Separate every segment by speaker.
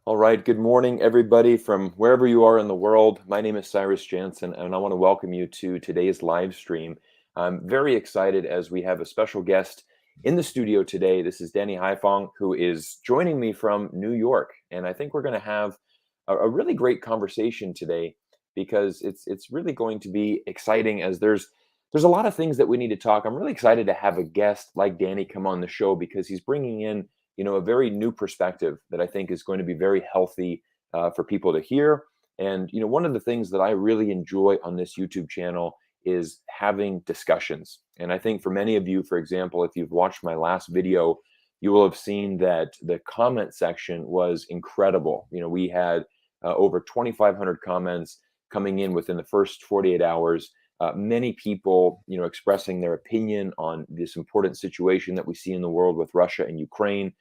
Speaker 1: All right. Good morning, everybody, from wherever you are in the world. My name is Cyrus Jansen, and I want to welcome you to today's live stream. I'm very excited as we have a special guest in the studio today. This is Danny Haiphong, who is joining me from New York, and I think we're going to have a really great conversation today because it's really going to be exciting as there's a lot of things that we need to talk. I'm really excited to have a guest like Danny come on the show because he's bringing in a very new perspective that I think is going to be very healthy for people to hear. And one of the things that I really enjoy on this YouTube channel is having discussions. And I think for many of you, for example, if you've watched my last video, you will have seen that the comment section was incredible. We had over 2,500 comments coming in within the first 48 hours. Many people, expressing their opinion on this important situation that we see in the world with Russia and Ukraine.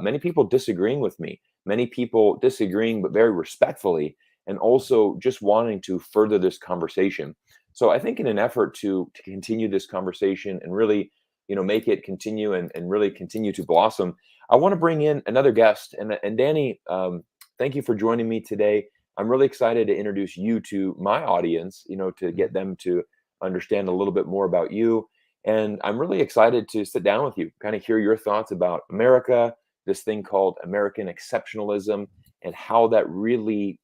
Speaker 1: Many people disagreeing with me, many people disagreeing, but very respectfully, and also just wanting to further this conversation. So I think in an effort to continue this conversation and really, make it continue and really continue to blossom, I want to bring in another guest. And Danny, thank you for joining me today. I'm really excited to introduce you to my audience, to get them to understand a little bit more about you. And I'm really excited to sit down with you, kind of hear your thoughts about America, this thing called American exceptionalism, and how that really,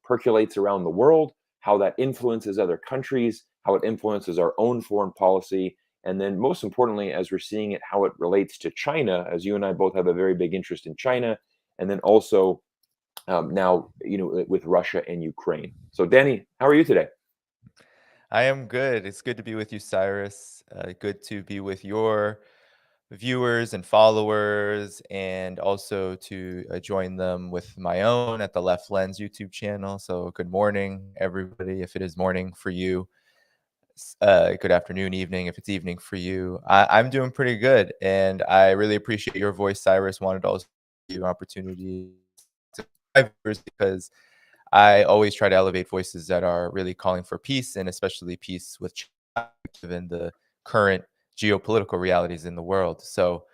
Speaker 1: percolates around the world, how that influences other countries, how it influences our own foreign policy, and then most importantly, as we're seeing it, how it relates to China, as you and I both have a very big interest in China, and then also now, with Russia and Ukraine. So, Danny, how are you today?
Speaker 2: I am good. It's good to be with you, Cyrus. Good to be with your viewers and followers, and also to join them with my own at the Left Lens YouTube channel. So, good morning, everybody. If it is morning for you, good afternoon, evening. If it's evening for you, I'm doing pretty good, and I really appreciate your voice, Cyrus. Wanted to also give you an opportunity to my viewers because I always try to elevate voices that are really calling for peace, and especially peace with China, given the current geopolitical realities in the world. So,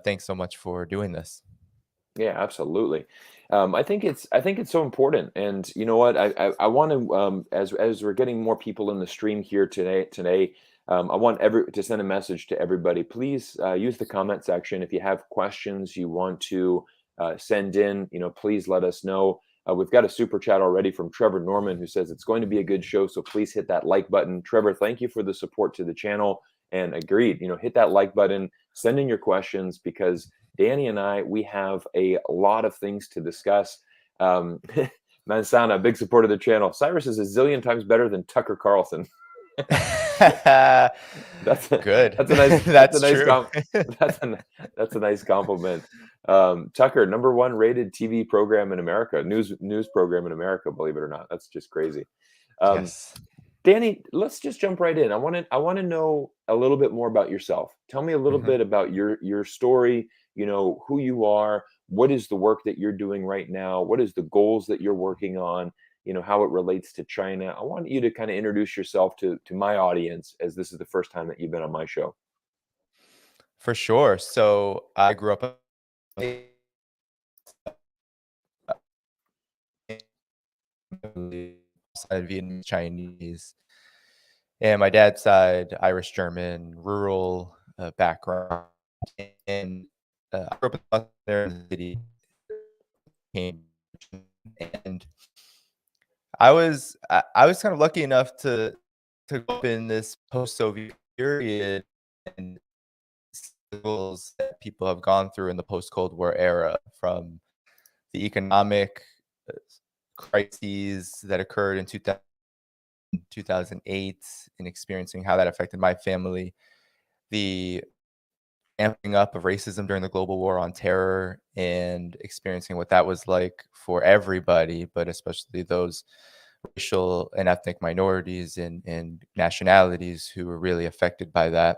Speaker 2: thanks so much for doing this.
Speaker 1: Yeah, absolutely. I think it's so important, and you know what? I want to as we're getting more people in the stream here today. I want every to send a message to everybody. Please use the comment section if you have questions you want to send in. Please let us know. We've got a super chat already from Trevor Norman who says it's going to be a good show, so please hit that like button. Trevor, thank you for the support to the channel, and agreed. Hit that like button, send in your questions because Danny and I, we have a lot of things to discuss. Um, Mansana, big support of the channel. Cyrus is a zillion times better than Tucker Carlson. That's a,
Speaker 2: Good.
Speaker 1: that's a nice that's a
Speaker 2: That's
Speaker 1: nice
Speaker 2: true.
Speaker 1: that's a that's a nice compliment. Tucker, number one rated TV program in America, news program in America. Believe it or not, that's just crazy. Um,
Speaker 2: Yes.
Speaker 1: Danny, let's just jump right in. I want to know a little bit more about yourself. Tell me a little
Speaker 2: Mhm.
Speaker 1: bit about your story, who you are, what is the work that you're doing right now, what is the goals that you're working on, how it relates to China. I want you to kind of introduce yourself to my audience as this is the first time that you've been on my show.
Speaker 2: For sure. So, I grew up side Vietnamese, Chinese, and my dad's side Irish, German, rural background, and I grew up there in the city, Cambridge, and I was kind of lucky enough to grow up in this post-Soviet period and struggles that people have gone through in the post-Cold War era, from the economic uh, crises that occurred in 2008, and experiencing how that affected my family, the amping up of racism during the global war on terror, and experiencing what that was like for everybody, but especially those racial and ethnic minorities and nationalities who were really affected by that.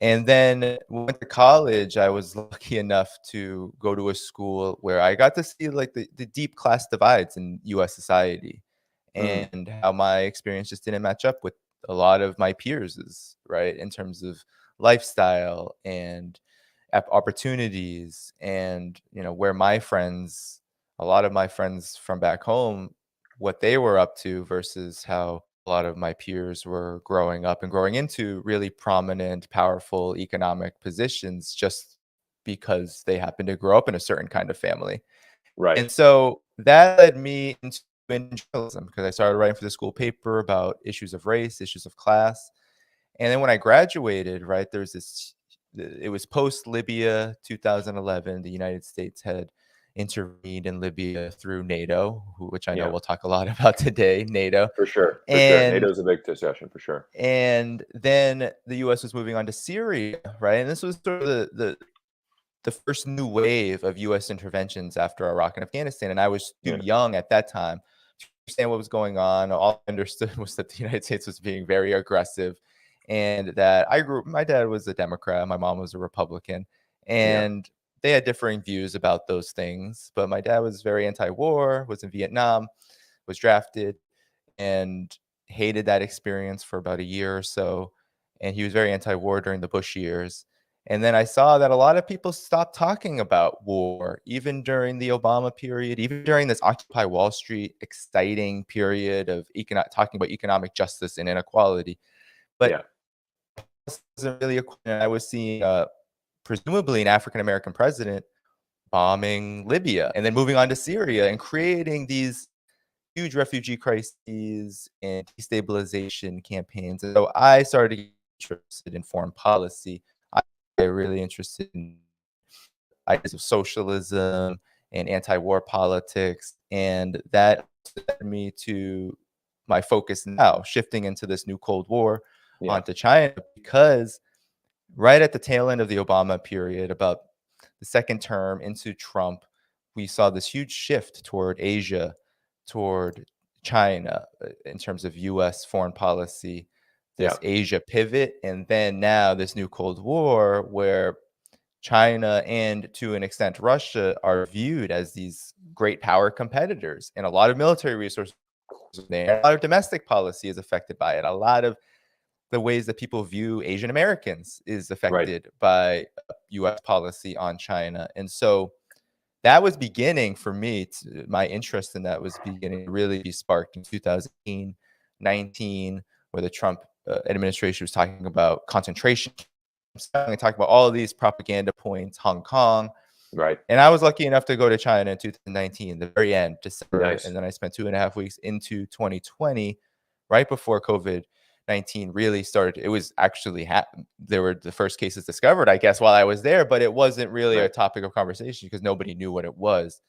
Speaker 2: And then went to college. I was lucky enough to go to a school where I got to see like the deep class divides in US society,
Speaker 1: Mm,
Speaker 2: and how my experience just didn't match up with a lot of my peers', right? In terms of lifestyle and opportunities, and where my friends a lot of my friends from back home, what they were up to versus how a lot of my peers were growing up and growing into really prominent, powerful economic positions just because they happened to grow up in a certain kind of family.
Speaker 1: Right.
Speaker 2: And so that led me into journalism because I started writing for the school paper about issues of race, issues of class. And then when I graduated, right, there's this, it was post Libya 2011. The United States had intervened in Libya through NATO, which I know
Speaker 1: Yeah.
Speaker 2: we'll talk a lot about today, NATO.
Speaker 1: For sure. For sure.
Speaker 2: And
Speaker 1: NATO is a big discussion for sure.
Speaker 2: then the US was moving on to Syria, right? And this was sort of the first new wave of US interventions after Iraq and Afghanistan. And I was too
Speaker 1: Yeah.
Speaker 2: young at that time to understand what was going on. All I understood was that the United States was being very aggressive and that my dad was a Democrat, my mom was a Republican,
Speaker 1: Yeah.
Speaker 2: and they had differing views about those things. But my dad was very anti war, was in Vietnam, was drafted, and hated that experience for about a year or so. And he was very anti-war during the Bush years. And then I saw that a lot of people stopped talking about war, even during the Obama period, even during this Occupy Wall Street exciting period of talking about economic justice and inequality. But
Speaker 1: Yeah.
Speaker 2: this isn't really I was seeing presumably an African American president bombing Libya and then moving on to Syria and creating these huge refugee crises and destabilization campaigns. And so I started to get interested in foreign policy. I got really interested in ideas of socialism and anti-war politics, and that led me to my focus now, shifting into this new Cold War
Speaker 1: Yeah.
Speaker 2: onto China, because right at the tail end of the Obama period, about the second term into Trump, we saw this huge shift toward Asia, toward China in terms of US foreign policy,
Speaker 1: Yeah.
Speaker 2: this Asia pivot, and then now this new Cold War where China and to an extent Russia are viewed as these great power competitors, and a lot of military resources there. A lot of domestic policy is affected by it. A lot of the ways that people view Asian Americans is
Speaker 1: Right.
Speaker 2: affected by US policy on China. And so that was beginning for me, my interest in that was beginning to really be sparked in 2019, where the Trump administration was talking about concentration camps, talking about all of these propaganda points, Hong Kong.
Speaker 1: Right.
Speaker 2: And I was lucky enough to go to China in 2019, the very end, December.
Speaker 1: Nice.
Speaker 2: And then I spent 2.5 weeks into 2020, right before COVID-19 really started. It was actually, there were the first cases discovered, I guess, while I was there, but it wasn't really a
Speaker 1: Right.
Speaker 2: topic of conversation because nobody knew what it was.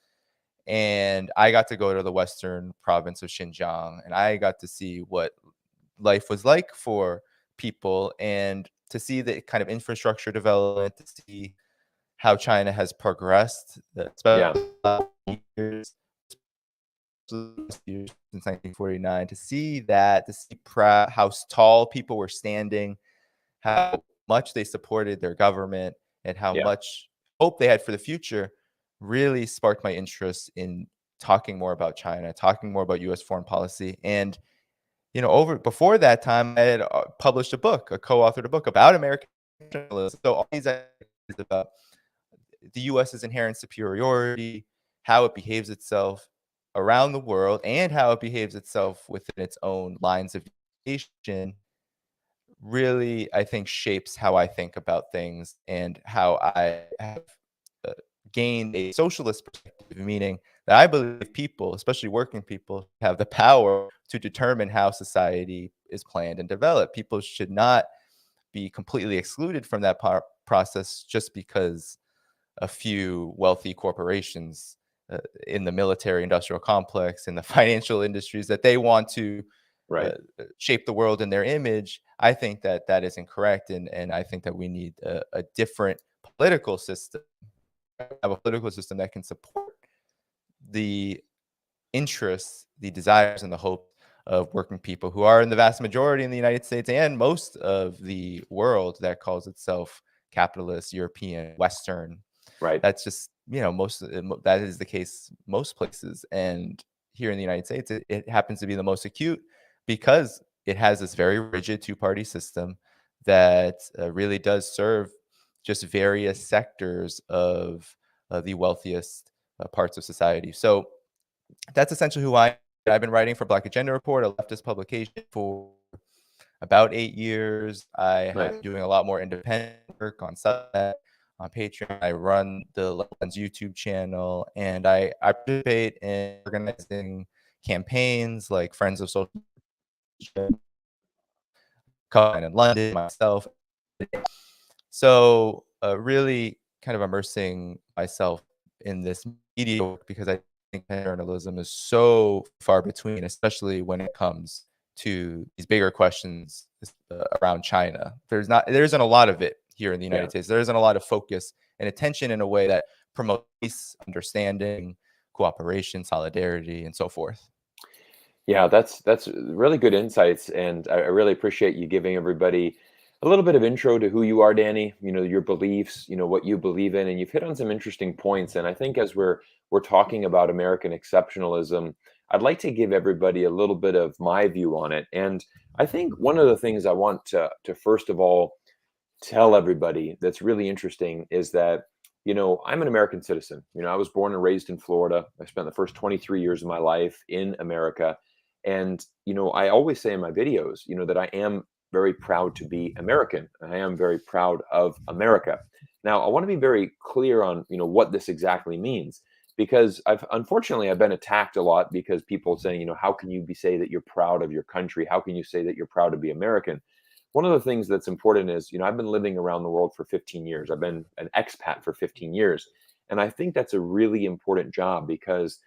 Speaker 2: And I got to go to the western province of Xinjiang, and I got to see what life was like for people and to see the kind of infrastructure development, to see how China has progressed,
Speaker 1: Yeah.
Speaker 2: especially years since 1949, to see that, to see how tall people were standing, how much they supported their government, and how
Speaker 1: Yeah.
Speaker 2: much hope they had for the future, really sparked my interest in talking more about China, talking more about U.S. foreign policy. And over before that time, I had published a book, co-authored a book about American nationalism. So all these ideas about the US's inherent superiority, how it behaves itself around the world, and how it behaves itself within its own lines of nation really, I think, shapes how I think about things and how I have uh, gained a socialist perspective, meaning that I believe people, especially working people, have the power to determine how society is planned and developed. People should not be completely excluded from that process just because a few wealthy corporations in the military industrial complex, in the financial industries, that they want to
Speaker 1: Right.
Speaker 2: shape the world in their image. I think that that is incorrect. And I think that we need a different political system, have a political system that can support the interests, the desires, and the hopes of working people who are in the vast majority in the United States and most of the world that calls itself capitalist, European, Western.
Speaker 1: Right.
Speaker 2: That's just, that is the case most places. And here in the United States, it happens to be the most acute because it has this very rigid two-party system that really does serve just various sectors of the wealthiest parts of society. So that's essentially who I am. I've been writing for Black Agenda Report, a leftist publication, for about 8 years. I have
Speaker 1: Nice.
Speaker 2: been doing a lot more independent work on Substack, on Patreon. I run the Lens YouTube channel, and I participate in organizing campaigns like Friends of Social in London, myself. So, really kind of immersing myself in this media work because I think journalism is so far between, especially when it comes to these bigger questions around China. There isn't a lot of it here in the
Speaker 1: Yeah.
Speaker 2: United States. There isn't a lot of focus and attention in a way that promotes peace, understanding, cooperation, solidarity, and so forth.
Speaker 1: Yeah, that's really good insights, and I really appreciate you giving everybody a little bit of intro to who you are, Danny. You know, your beliefs, you know, what you believe in, and you've hit on some interesting points. And I think as we're talking about American exceptionalism, I'd like to give everybody a little bit of my view on it. And I think one of the things I want to first of all tell everybody that's really interesting is that, you know, I'm an American citizen. You know, I was born and raised in Florida. I spent the first 23 years of my life in America. And, you know, I always say in my videos, you know, that I am very proud to be American. I am very proud of America. Now, I want to be very clear on, you know, what this exactly means, because I've been attacked a lot because people saying, you know, how can you say that you're proud of your country? How can you say that you're proud to be American? One of the things that's important is, you know, I've been living around the world for 15 years. I've been an expat for 15 years. And I think that's a really important job because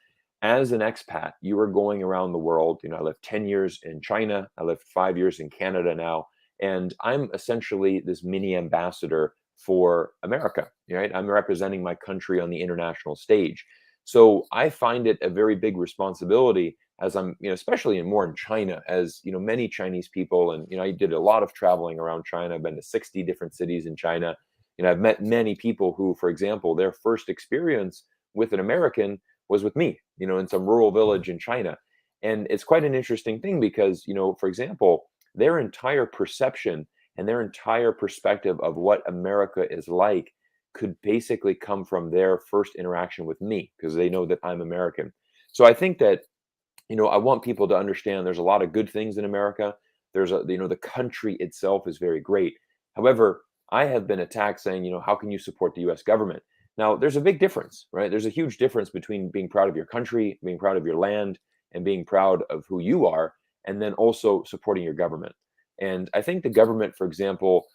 Speaker 1: as an expat, you are going around the world. You know, I lived 10 years in China, I lived 5 years in Canada now, and I'm essentially this mini ambassador for America, right? I'm representing my country on the international stage. So I find it a very big responsibility as I'm, you know, especially more in China, as you know, many Chinese people, and you know, I did a lot of traveling around China. I've been to 60 different cities in China. You know, I've met many people who, for example, their first experience with an American was with me, you know, in some rural village in China. And it's quite an interesting thing because, you know, for example, their entire perception and their entire perspective of what America is like could basically come from their first interaction with me because they know that I'm American. So I think that, you know, I want people to understand there's a lot of good things in America. You know, the country itself is very great. However, I have been attacked saying, you know, how can you support the US government? Now, there's a big difference, right? There's a huge difference between being proud of your country, being proud of your land, and being proud of who you are, and then also supporting your government. And I think the government, for example,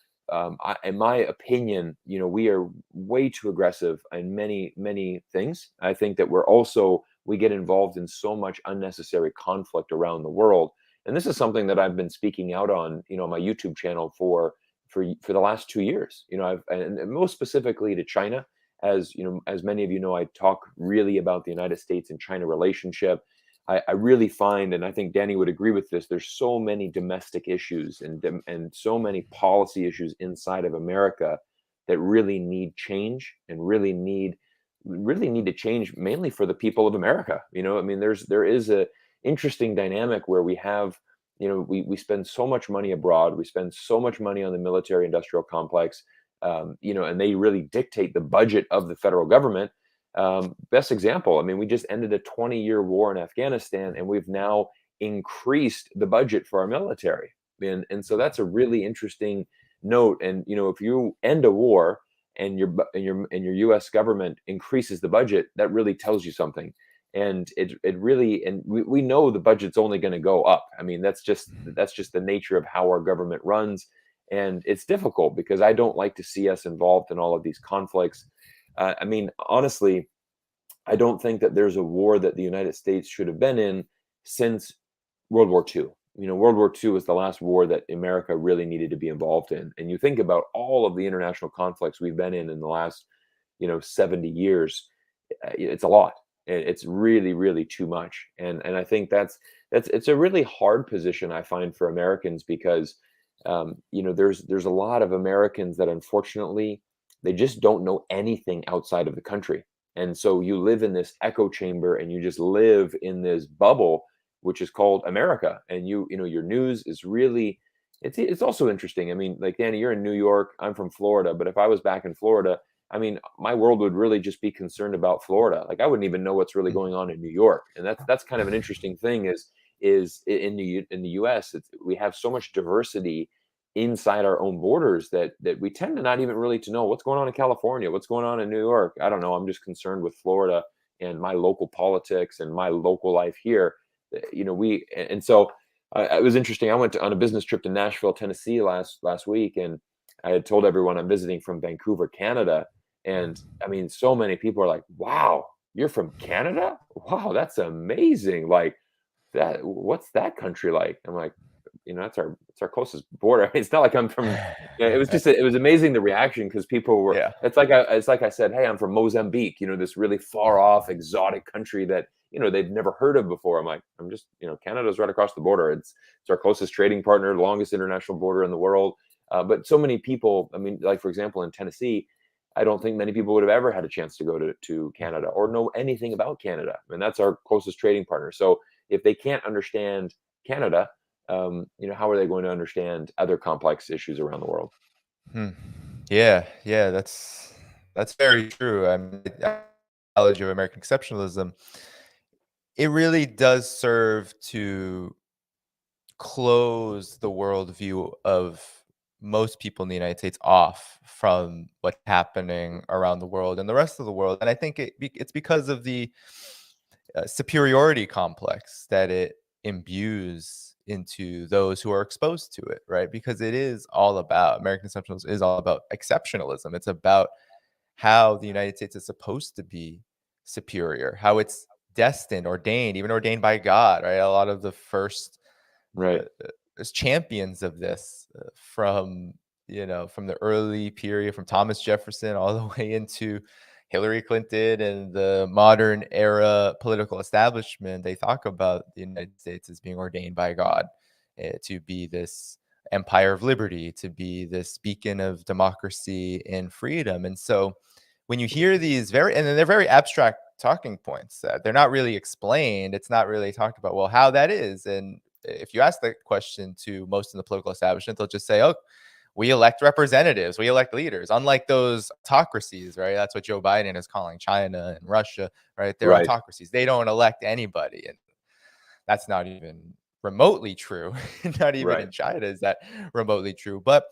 Speaker 1: in my opinion, you know, we are way too aggressive in many, many things. I think that we get involved in so much unnecessary conflict around the world. And this is something that I've been speaking out on, you know, my YouTube channel for the last 2 years. You know, and most specifically to China, as you know, as many of you know, I talk really about the United States and China relationship. I really find, and I think Danny would agree with this, there's so many domestic issues and so many policy issues inside of America that really need change and really need to change mainly for the people of America. You know, I mean, there is a interesting dynamic where we have, you know, we spend so much money abroad, we spend so much money on the military industrial complex, you know, and they really dictate the budget of the federal government. Best example, I mean, we just ended a 20-year war in Afghanistan, and we've now increased the budget for our military. And so that's a really interesting note. And you know, if you end a war and your US government increases the budget, that really tells you something. And it really, and we know the budget's only going to go up. I mean, that's just the nature of how our government runs. And it's difficult because I don't like to see us involved in all of these conflicts. I mean, honestly, I don't think that there's a war that the United States should have been in since World War II. You know, World War II was the last war that America really needed to be involved in. And you think about all of the international conflicts we've been in the last, you know, 70 years, it's a lot. It's really, really too much. And I think it's a really hard position I find for Americans because, you know, there's a lot of Americans that unfortunately they just don't know anything outside of the country. And so you live in this echo chamber and you just live in this bubble, which is called America. And you know, your news is really, it's also interesting. I mean, like Danny, you're in New York, I'm from Florida, but if I was back in Florida, I mean, my world would really just be concerned about Florida. Like I wouldn't even know what's really going on in New York. And that's kind of an interesting thing is in the US, we have so much diversity inside our own borders that we tend to not even really to know what's going on in California, what's going on in New York. I don't know. I'm just concerned with Florida and my local politics and my local life here. And so it was interesting. I went on a business trip to Nashville, Tennessee last week, and I had told everyone I'm visiting from Vancouver, Canada. And I mean, so many people are like, "Wow, you're from Canada? Wow, that's amazing!" Like that. What's that country like? I'm like, it's our closest border. I mean, it's not like I'm from. It was just it was amazing the reaction because people were.
Speaker 2: Yeah.
Speaker 1: It's like I said, hey, I'm from Mozambique. This really far off, exotic country that they've never heard of before. I'm like, I'm just Canada's right across the border. It's our closest trading partner, the longest international border in the world. But so many people. I mean, like for example, in Tennessee, I don't think many people would have ever had a chance to go to Canada or know anything about Canada. I mean, that's our closest trading partner. So if they can't understand Canada, how are they going to understand other complex issues around the world?
Speaker 2: Hmm. Yeah, yeah, that's very true. I mean, knowledge of American exceptionalism, it really does serve to close the worldview of most people in the United States off from what's happening around the world and the rest of the world. And I think it's because of the superiority complex that it imbues into those who are exposed to it, right? Because it is all about American exceptionalism is all about exceptionalism. It's about how the United States is supposed to be superior, how it's destined, ordained, even ordained by God, right? A lot of the first
Speaker 1: Right.
Speaker 2: as champions of this from the early period, from Thomas Jefferson all the way into Hillary Clinton and the modern era political establishment. They talk about the United States as being ordained by God to be this empire of liberty, to be this beacon of democracy and freedom. And so when you hear these and then they're very abstract talking points, they're not really explained. It's not really talked about, well, how that is. And if you ask that question to most in the political establishment, they'll just say, oh, we elect representatives, we elect leaders, unlike those autocracies, right? That's what Joe Biden is calling China and Russia, right? They're
Speaker 1: Right.
Speaker 2: autocracies. They don't elect anybody. And that's not even remotely true. Not even
Speaker 1: Right.
Speaker 2: in China is that remotely true. But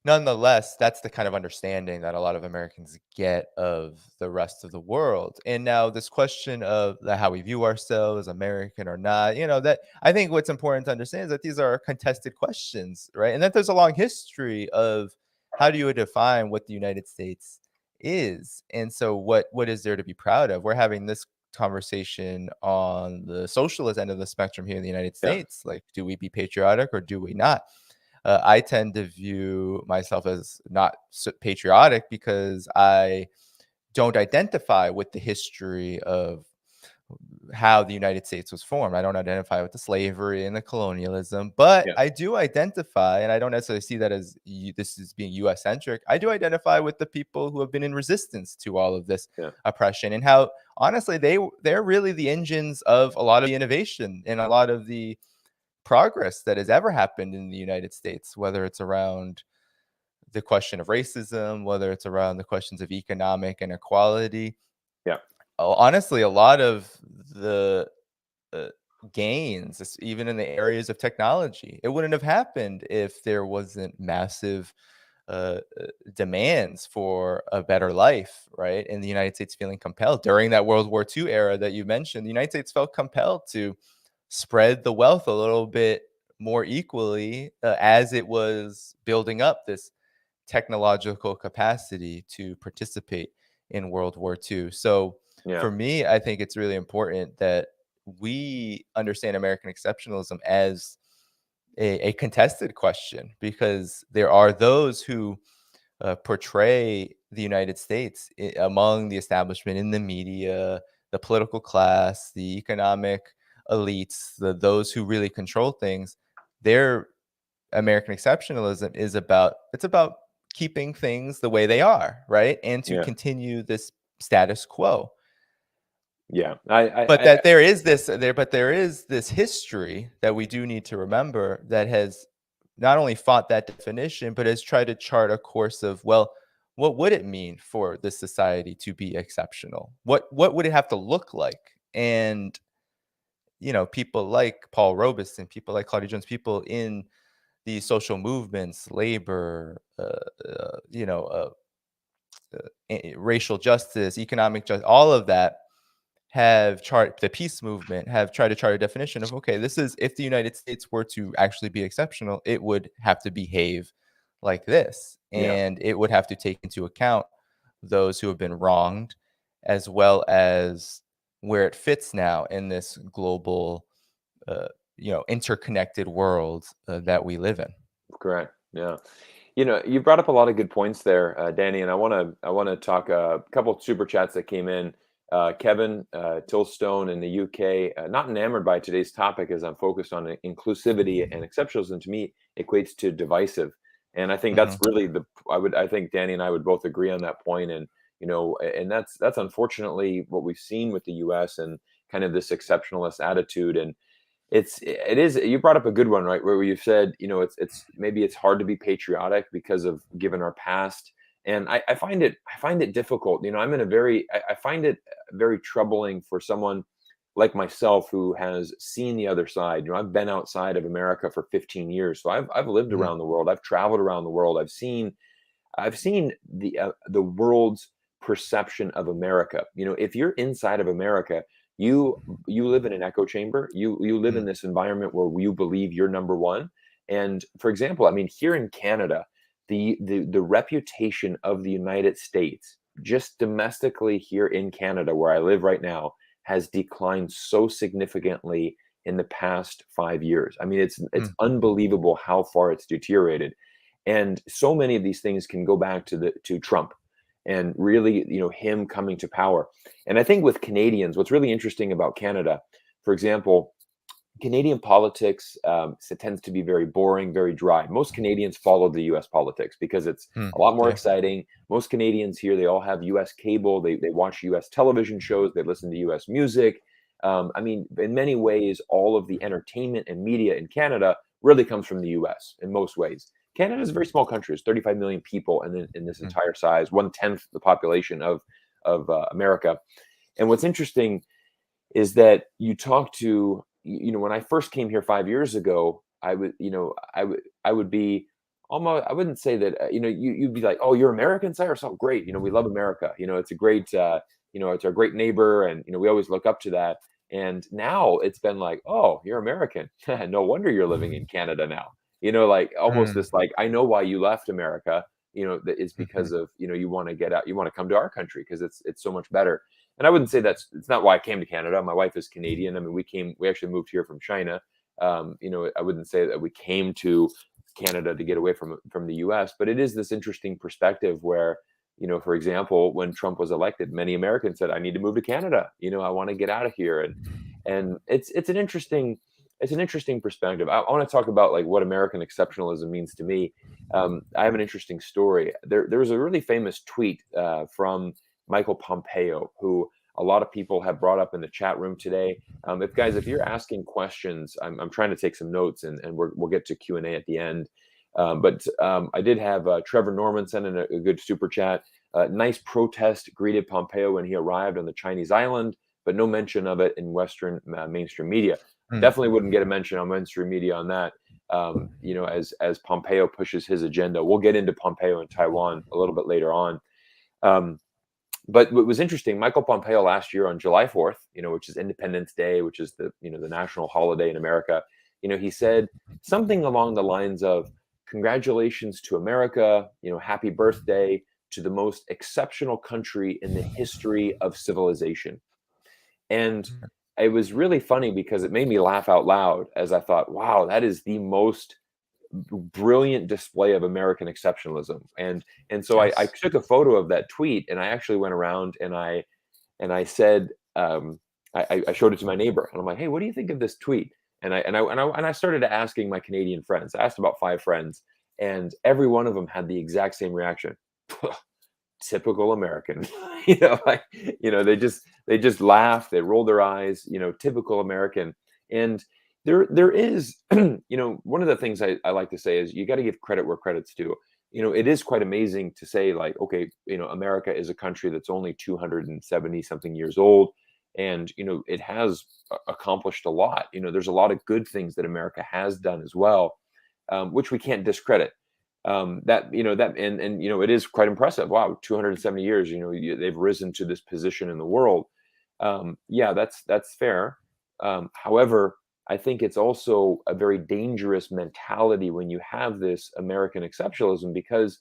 Speaker 2: nonetheless, that's the kind of understanding that a lot of Americans get of the rest of the world. And now this question of how we view ourselves, American or not, that I think what's important to understand is that these are contested questions, right? And that there's a long history of how do you define what the United States is? And so what is there to be proud of? We're having this conversation on the socialist end of the spectrum here in the United
Speaker 1: Yeah.
Speaker 2: States. Like, do we be patriotic or do we not? I tend to view myself as not patriotic because I don't identify with the history of how the United States was formed. I don't identify with the slavery and the colonialism, but
Speaker 1: Yeah.
Speaker 2: I do identify, and I don't necessarily see that as this is being US centric. I do identify with the people who have been in resistance to all of this
Speaker 1: Yeah.
Speaker 2: oppression and how honestly they're really the engines of a lot of the innovation and a lot of the progress that has ever happened in the United States, whether it's around the question of racism, whether it's around the questions of economic inequality.
Speaker 1: Yeah.
Speaker 2: Honestly, a lot of the uh, gains, even in the areas of technology, it wouldn't have happened if there wasn't massive demands for a better life, right? And the United States feeling compelled during that World War II era that you mentioned, the United States felt compelled to spread the wealth a little bit more equally as it was building up this technological capacity to participate in World War II. So
Speaker 1: Yeah.
Speaker 2: for me, I think it's really important that we understand American exceptionalism as a contested question because there are those who portray the United States among the establishment in the media, the political class, the economic elites, those who really control things. Their American exceptionalism is about keeping things the way they are, right? And to
Speaker 1: Yeah.
Speaker 2: continue this status quo.
Speaker 1: Yeah.
Speaker 2: But that there is this history that we do need to remember that has not only fought that definition, but has tried to chart a course of, well, what would it mean for this society to be exceptional? What would it have to look like? And people like Paul Robeson, people like Claudia Jones, people in these social movements, labor, racial justice, economic justice, all of that have chart the peace movement have tried to chart a definition of, okay, this is, if the United States were to actually be exceptional, it would have to behave like this,
Speaker 1: Yeah,
Speaker 2: and it would have to take into account those who have been wronged, as well as where it fits now in this global uh, interconnected world that we live in.
Speaker 1: correct. Yeah. You brought up a lot of good points there, Danny, and I want to talk a couple of super chats that came in. Kevin Tillstone in the UK, not enamored by today's topic as I'm focused on inclusivity and exceptionalism. To me, equates to divisive, and I think that's
Speaker 2: Hmm.
Speaker 1: really I think Danny and I would both agree on that point, and and that's unfortunately what we've seen with the U.S. and kind of this exceptionalist attitude. And it is you brought up a good one, right, where you said, it's maybe it's hard to be patriotic because of given our past. And I find it difficult. I'm in a very I find it very troubling for someone like myself who has seen the other side. I've been outside of America for 15 years, so I've lived
Speaker 2: Hmm.
Speaker 1: around the world, I've traveled around the world, I've seen the world's perception of America. If you're inside of America, you live in an echo chamber. You live in this environment where you believe you're number one. And for example, I mean, here in Canada, the reputation of the United States, just domestically here in Canada, where I live right now, has declined so significantly in the past 5 years. I mean, it's
Speaker 2: Hmm.
Speaker 1: unbelievable how far it's deteriorated. And so many of these things can go back to Trump and really, him coming to power. And I think with Canadians, what's really interesting about Canada, for example, Canadian politics, it tends to be very boring, very dry. Most Canadians follow the U.S. politics because it's
Speaker 2: Hmm.
Speaker 1: a lot more
Speaker 2: Yeah.
Speaker 1: exciting. Most Canadians here, they all have U.S. cable. They watch U.S. television shows. They listen to U.S. music. I mean, in many ways, all of the entertainment and media in Canada really comes from the U.S. in most ways. Canada is a very small country. It's 35 million people, and then in this
Speaker 2: Hmm.
Speaker 1: entire size, 1/10 the population of America. And what's interesting is that you talk to when I first came here 5 years ago, I would be almost, I wouldn't say that, you'd be like, oh, you're American, Cyrus? Oh, great. We love America. It's a great, it's our great neighbor. And, we always look up to that. And now it's been like, oh, you're American. No wonder you're living in Canada now. Like almost
Speaker 2: Hmm.
Speaker 1: this, like, I know why you left America. That is
Speaker 2: Hmm.
Speaker 1: because of, you want to get out, you want to come to our country because it's so much better. And I wouldn't say it's not why I came to Canada. My wife is Canadian. I mean, we actually moved here from China. I wouldn't say that we came to Canada to get away from the U.S., but it is this interesting perspective where, for example, when Trump was elected, many Americans said, "I need to move to Canada. I want to get out of here." And it's an interesting perspective. I want to talk about like what American exceptionalism means to me. I have an interesting story. There was a really famous tweet from Michael Pompeo, who a lot of people have brought up in the chat room today. If you're asking questions, I'm trying to take some notes, and we'll get to Q&A at the end. But I did have Trevor Norman send in a good super chat. Nice protest greeted Pompeo when he arrived on the Chinese island, but no mention of it in Western mainstream media.
Speaker 2: Hmm.
Speaker 1: Definitely wouldn't get a mention on mainstream media on that. As Pompeo pushes his agenda, we'll get into Pompeo and Taiwan a little bit later on. Um, but what was interesting, Michael Pompeo last year on July 4th, which is Independence Day, which is the national holiday in America, he said something along the lines of, congratulations to America, happy birthday to the most exceptional country in the history of civilization. And it was really funny because it made me laugh out loud as I thought, wow, that is the most brilliant display of American exceptionalism. And so I
Speaker 2: Yes.
Speaker 1: took a photo of that tweet, and I actually went around and I said, I showed it to my neighbor, and I'm like, hey, what do you think of this tweet? And I started asking my Canadian friends. I asked about 5 friends, and every one of them had the exact same reaction. Typical American. Like, they just laugh, they roll their eyes, typical American. And there is, one of the things I like to say is you got to give credit where credit's due. it is quite amazing to say, like, okay, America is a country that's only 270 something years old, and it has accomplished a lot. There's a lot of good things that America has done as well, which we can't discredit. That that and it is quite impressive. Wow, 270 years. They've risen to this position in the world. Yeah, that's fair. However, I think it's also a very dangerous mentality when you have this American exceptionalism, because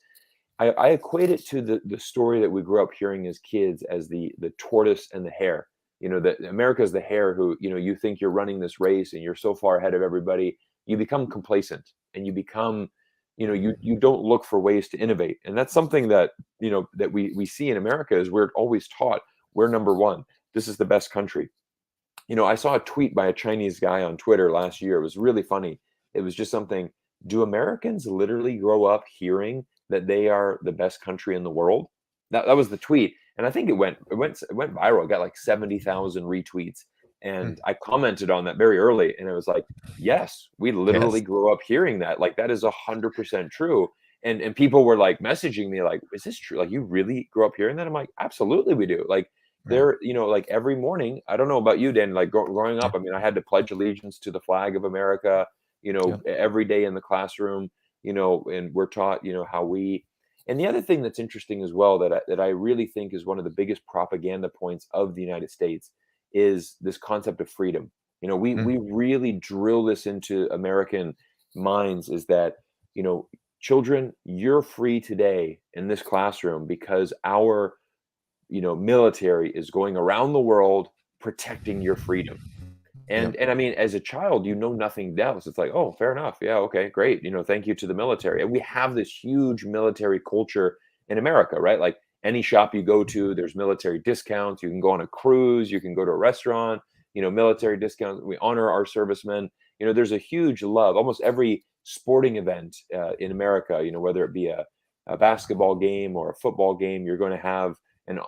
Speaker 1: I equate it to the story that we grew up hearing as kids as the tortoise and the hare. That America's the hare who, you think you're running this race and you're so far ahead of everybody, you become complacent and you become, you don't look for ways to innovate. And that's something that, that we see in America is we're always taught we're number one. This is the best country. I saw a tweet by a Chinese guy on Twitter last year. It was really funny. It was just something, do Americans literally grow up hearing that they are the best country in the world? That was the tweet. And I think it went viral. It got like 70,000 retweets. And
Speaker 2: Mm.
Speaker 1: I commented on that very early. And it was like, yes, we literally
Speaker 2: Yes.
Speaker 1: grew up hearing that. Like, that is 100% true. And people were like messaging me like, is this true? Like, you really grew up hearing that? I'm like, absolutely we do. Like,
Speaker 2: Right.
Speaker 1: like every morning, I don't know about you, Dan, like growing
Speaker 2: Yeah.
Speaker 1: up, I mean, I had to pledge allegiance to the flag of America,
Speaker 2: Yep.
Speaker 1: every day in the classroom, and we're taught, how and the other thing that's interesting as well that I really think is one of the biggest propaganda points of the United States is this concept of freedom.
Speaker 2: Mm.
Speaker 1: We really drill this into American minds, is that, children, you're free today in this classroom because our military is going around the world protecting your freedom.
Speaker 2: Yep.
Speaker 1: And I mean, as a child, nothing else. It's like, oh, fair enough. Yeah, okay, great. Thank you to the military. And we have this huge military culture in America, right? Like, any shop you go to, there's military discounts. You can go on a cruise, you can go to a restaurant, military discounts. We honor our servicemen. There's a huge love. Almost every sporting event in America, whether it be a basketball game or a football game, you're going to have, and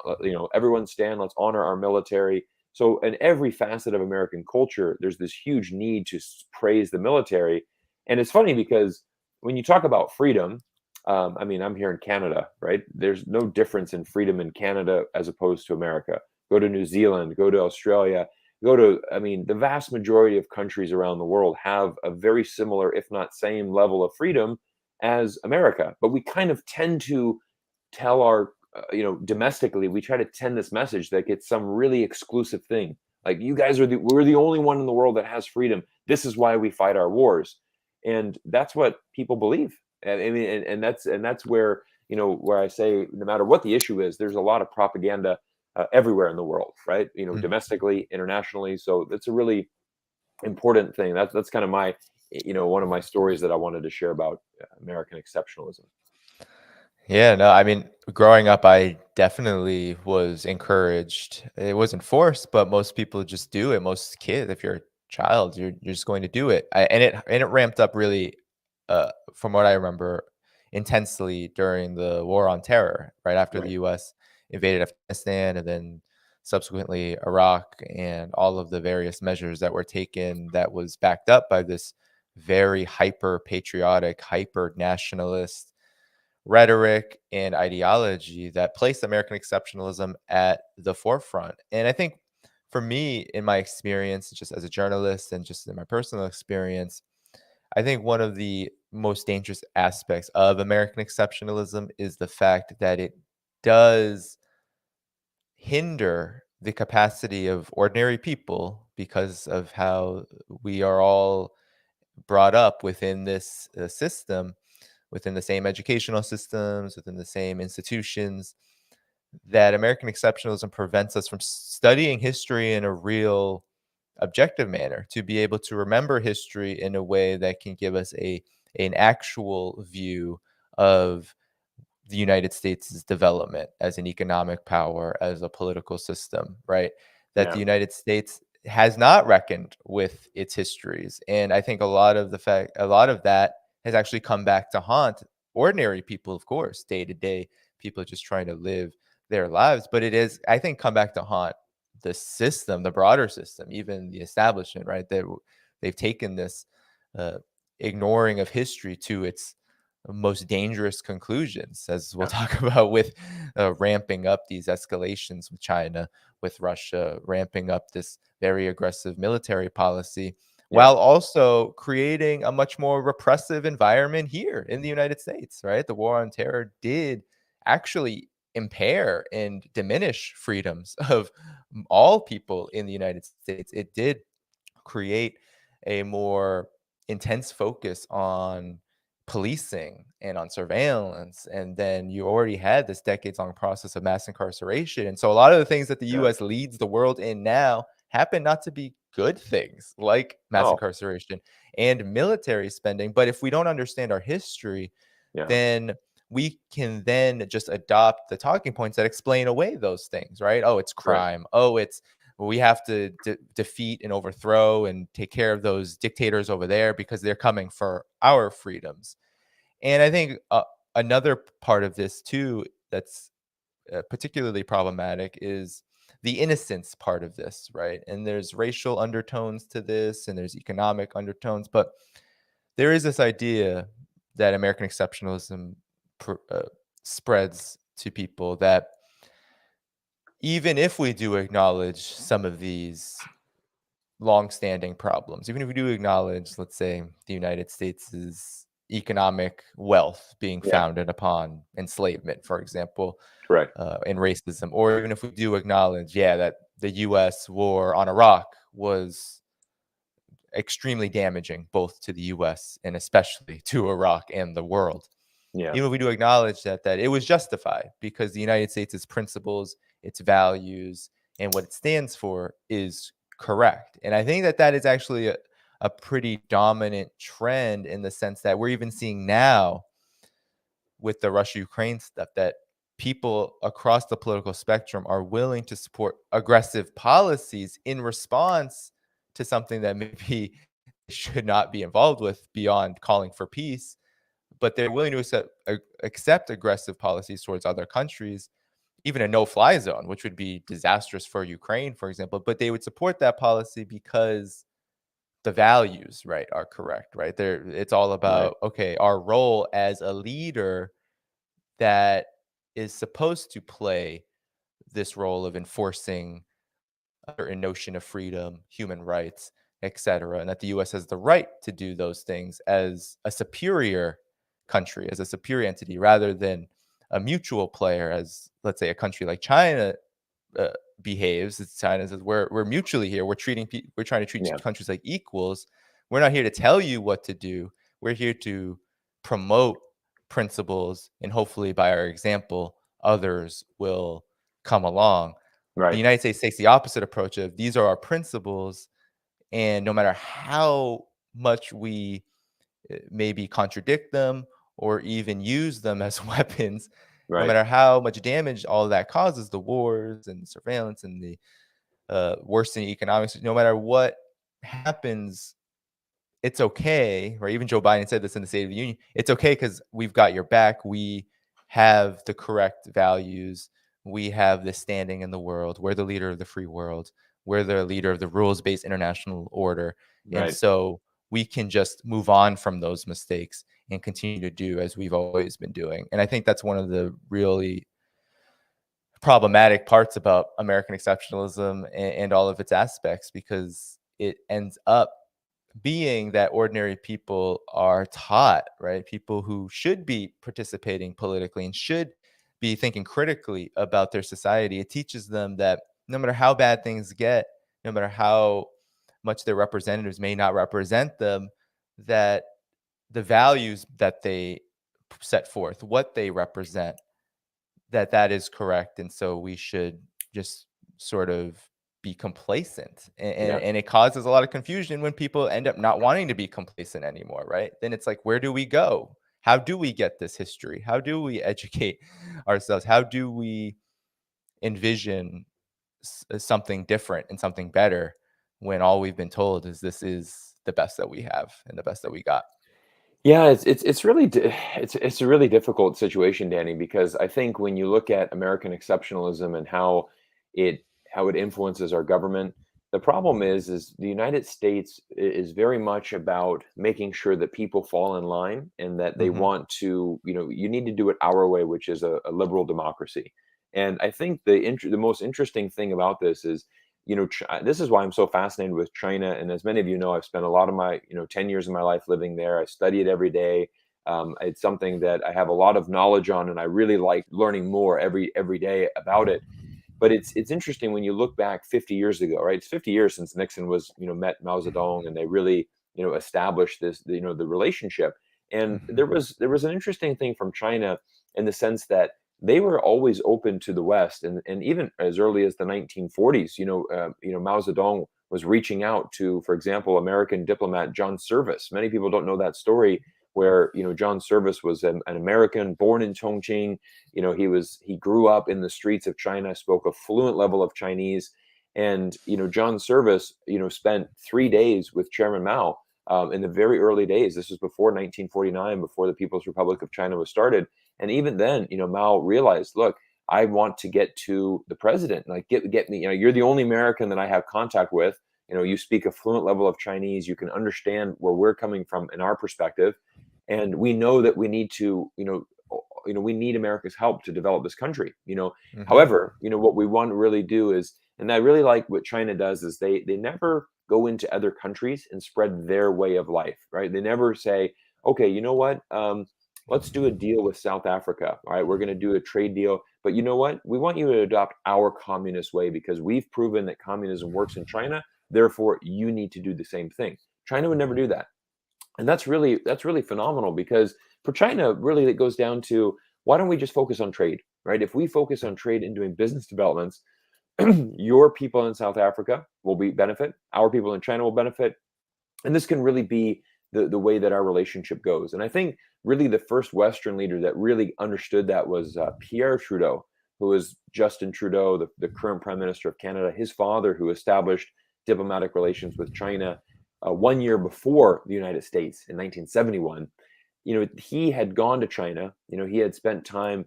Speaker 1: everyone stand, let's honor our military. So, in every facet of American culture, there's this huge need to praise the military. And it's funny because when you talk about freedom, I mean, I'm here in Canada, right? There's no difference in freedom in Canada as opposed to America. Go to New Zealand, go to Australia, I mean, the vast majority of countries around the world have a very similar, if not same level of freedom as America. But we kind of tend to tell our domestically, we try to tend this message that it's some really exclusive thing, like, you guys we're the only one in the world that has freedom, this is why we fight our wars. And that's what people believe. And I mean, and that's where, where I say, no matter what the issue is, there's a lot of propaganda everywhere in the world, right?
Speaker 2: Mm.
Speaker 1: Domestically, internationally. So that's a really important thing. That's kind of my, one of my stories that I wanted to share about American exceptionalism.
Speaker 2: Yeah, no, I mean, growing up, I definitely was encouraged. It wasn't forced, but most people just do it. Most kids, if you're a child, you're just going to do it. And it ramped up really, from what I remember, intensely during the War on Terror, right after the
Speaker 1: Right.
Speaker 2: U.S. invaded Afghanistan, and then subsequently Iraq, and all of the various measures that were taken that was backed up by this very hyper patriotic, hyper nationalist rhetoric and ideology that placed American exceptionalism at the forefront. And I think for me, in my experience, just as a journalist and just in my personal experience, I think one of the most dangerous aspects of American exceptionalism is the fact that it does hinder the capacity of ordinary people because of how we are all brought up within this system, within the same educational systems, within the same institutions, that American exceptionalism prevents us from studying history in a real objective manner, to be able to remember history in a way that can give us an actual view of the United States' development as an economic power, as a political system, right? That the
Speaker 1: Yeah.
Speaker 2: United States has not reckoned with its histories. And I think a lot of that has actually come back to haunt ordinary people, of course, day to day, people just trying to live their lives. But it is, I think, come back to haunt the system, the broader system, even the establishment, right? They've taken this uh, ignoring of history to its most dangerous conclusions, as we'll
Speaker 1: Yeah.
Speaker 2: talk about with ramping up these escalations with China, with Russia, ramping up this very aggressive military policy,
Speaker 1: Yeah.
Speaker 2: while also creating a much more repressive environment here in the United States, right? The war on terror did actually impair and diminish freedoms of all people in the United States. It did create a more intense focus on policing and on surveillance. And then you already had this decades long process of mass incarceration. And so a lot of the things that the
Speaker 1: Yeah.
Speaker 2: US leads the world in now happen not to be good things like mass
Speaker 1: Oh,
Speaker 2: incarceration and military spending. But if we don't understand our history,
Speaker 1: yeah.
Speaker 2: then we can then just adopt the talking points that explain away those things, right? Oh, it's
Speaker 1: Right.
Speaker 2: crime. Oh, it's we have to defeat and overthrow and take care of those dictators over there because they're coming for our freedoms. And I think another part of this too that's particularly problematic is the innocence part of this, right? And there's racial undertones to this, and there's economic undertones, but there is this idea that American exceptionalism pr- uh, spreads to people that even if we do acknowledge some of these long-standing problems, even if we do acknowledge, let's say, the United States' economic wealth being
Speaker 1: Yeah.
Speaker 2: founded upon enslavement, for example,
Speaker 1: Correct.
Speaker 2: and racism, or even if we do acknowledge, yeah, that the U.S. war on Iraq was extremely damaging both to the US and especially to Iraq and the world.
Speaker 1: Yeah.
Speaker 2: Even if we do acknowledge that it was justified because the United States' principles, its values, and what it stands for is correct. And I think that that is actually a pretty dominant trend in the sense that we're even seeing now with the Russia Ukraine stuff that people across the political spectrum are willing to support aggressive policies in response to something that maybe they should not be involved with beyond calling for peace, but they're willing to accept aggressive policies towards other countries, even a no-fly zone, which would be disastrous for Ukraine, for example. But they would support that policy because the values, right, are correct, right? There, it's all
Speaker 1: Right.
Speaker 2: about okay, our role as a leader that is supposed to play this role of enforcing a certain notion of freedom, human rights, etc., and that the U.S. has the right to do those things as a superior country, as a superior entity, rather than a mutual player, as let's say a country like China uh, behaves. It's China says we're mutually here. We're trying to treat
Speaker 1: Yeah.
Speaker 2: countries like equals. We're not here to tell you what to do. We're here to promote principles, and hopefully, by our example, others will come along. The
Speaker 1: Right.
Speaker 2: United States takes the opposite approach of these are our principles, and no matter how much we maybe contradict them or even use them as weapons, no
Speaker 1: Right.
Speaker 2: matter how much damage all that causes, the wars and surveillance and the worsening economics, no matter what happens, it's okay, right? Even Joe Biden said this in the State of the Union. It's okay because we've got your back. We have the correct values. We have this standing in the world. We're the leader of the free world. We're the leader of the rules-based international order. And
Speaker 1: Right.
Speaker 2: so we can just move on from those mistakes and continue to do as we've always been doing. And I think that's one of the really problematic parts about American exceptionalism and all of its aspects because it ends up being that ordinary people are taught, right? People who should be participating politically and should be thinking critically about their society. It teaches them that no matter how bad things get, no matter how much their representatives may not represent them, that the values that they set forth, what they represent, that is correct. And so we should just sort of be complacent. And,
Speaker 1: Yeah.
Speaker 2: and it causes a lot of confusion when people end up not wanting to be complacent anymore, right? Then it's like, where do we go? How do we get this history? How do we educate ourselves? How do we envision something different and something better when all we've been told is this is the best that we have and the best that we got?
Speaker 1: Yeah, it's really it's a really difficult situation, Danny, because I think when you look at American exceptionalism and it how it influences our government, The problem is the United States is very much about making sure that people fall in line and that they
Speaker 2: Mhm.
Speaker 1: want to, you need to do it our way, which is a liberal democracy. And I think the most interesting thing about this is, this is why I'm so fascinated with China. And as many of you know, I've spent a lot of my, 10 years of my life living there. I study it every day. It's something that I have a lot of knowledge on, and I really like learning more every day about it. But it's interesting when you look back 50 years ago, right? It's 50 years since Nixon was, met Mao Zedong, and they really, established this, the relationship. And
Speaker 2: Mhm.
Speaker 1: there was an interesting thing from China in the sense that they were always open to the West, and even as early as the 1940s, Mao Zedong was reaching out to, for example, American diplomat John Service. Many people don't know that story, where John Service was an American born in Chongqing. He grew up in the streets of China, spoke a fluent level of Chinese. And John Service spent 3 days with Chairman Mao, in the very early days. This was before 1949, before the People's Republic of China was started. And even then, Mao realized, look, I want to get to the president. Like, get me. You're the only American that I have contact with. You speak a fluent level of Chinese. You can understand where we're coming from in our perspective, and we know that we need to, we need America's help to develop this country.
Speaker 2: Mhm.
Speaker 1: However, what we want to really do is, and I really like what China does, is they never go into other countries and spread their way of life, right? They never say, okay, you know what? Let's do a deal with South Africa. All right, we're going to do a trade deal, but you know what? We want you to adopt our communist way because we've proven that communism works in China. Therefore, you need to do the same thing. China would never
Speaker 2: Mhm.
Speaker 1: do that. And that's really phenomenal, because for China, really, it goes down to, why don't we just focus on trade, right? If we focus on trade and doing business developments, your people in South Africa will be benefit, our people in China will benefit, and this can really be the way that our relationship goes. And I think really the first Western leader that really understood that was Pierre Trudeau, who was Justin Trudeau, the current Prime Minister of Canada, his father, who established diplomatic relations with China 1 year before the United States in 1971. He had gone to China. He had spent time,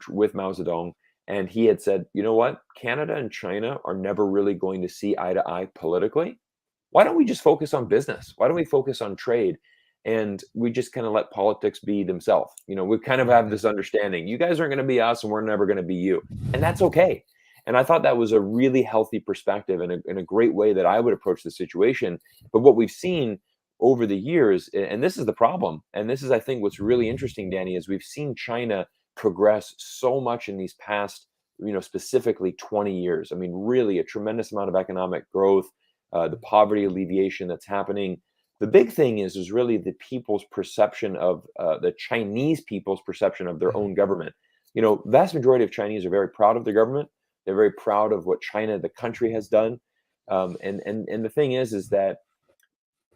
Speaker 1: with Mao Zedong, and he had said, you know what, Canada and China are never really going to see eye to eye politically. Why don't we just focus on business? Why don't we focus on trade? And we just kind of let politics be themselves. We kind of have
Speaker 2: Mhm.
Speaker 1: this understanding. You guys aren't going to be us, and we're never going to be you. And that's okay. And I thought that was a really healthy perspective, and a great way that I would approach the situation. But what we've seen over the years, and this is the problem, and this is, I think, what's really interesting, Danny, is we've seen China progress so much in these past, specifically 20 years. I mean, really a tremendous amount of economic growth, the poverty alleviation that's happening. The big thing is really the people's perception of, the Chinese people's perception of their
Speaker 2: Mhm.
Speaker 1: own government. Vast majority of Chinese are very proud of their government. They're very proud of what China, the country, has done. And the thing is that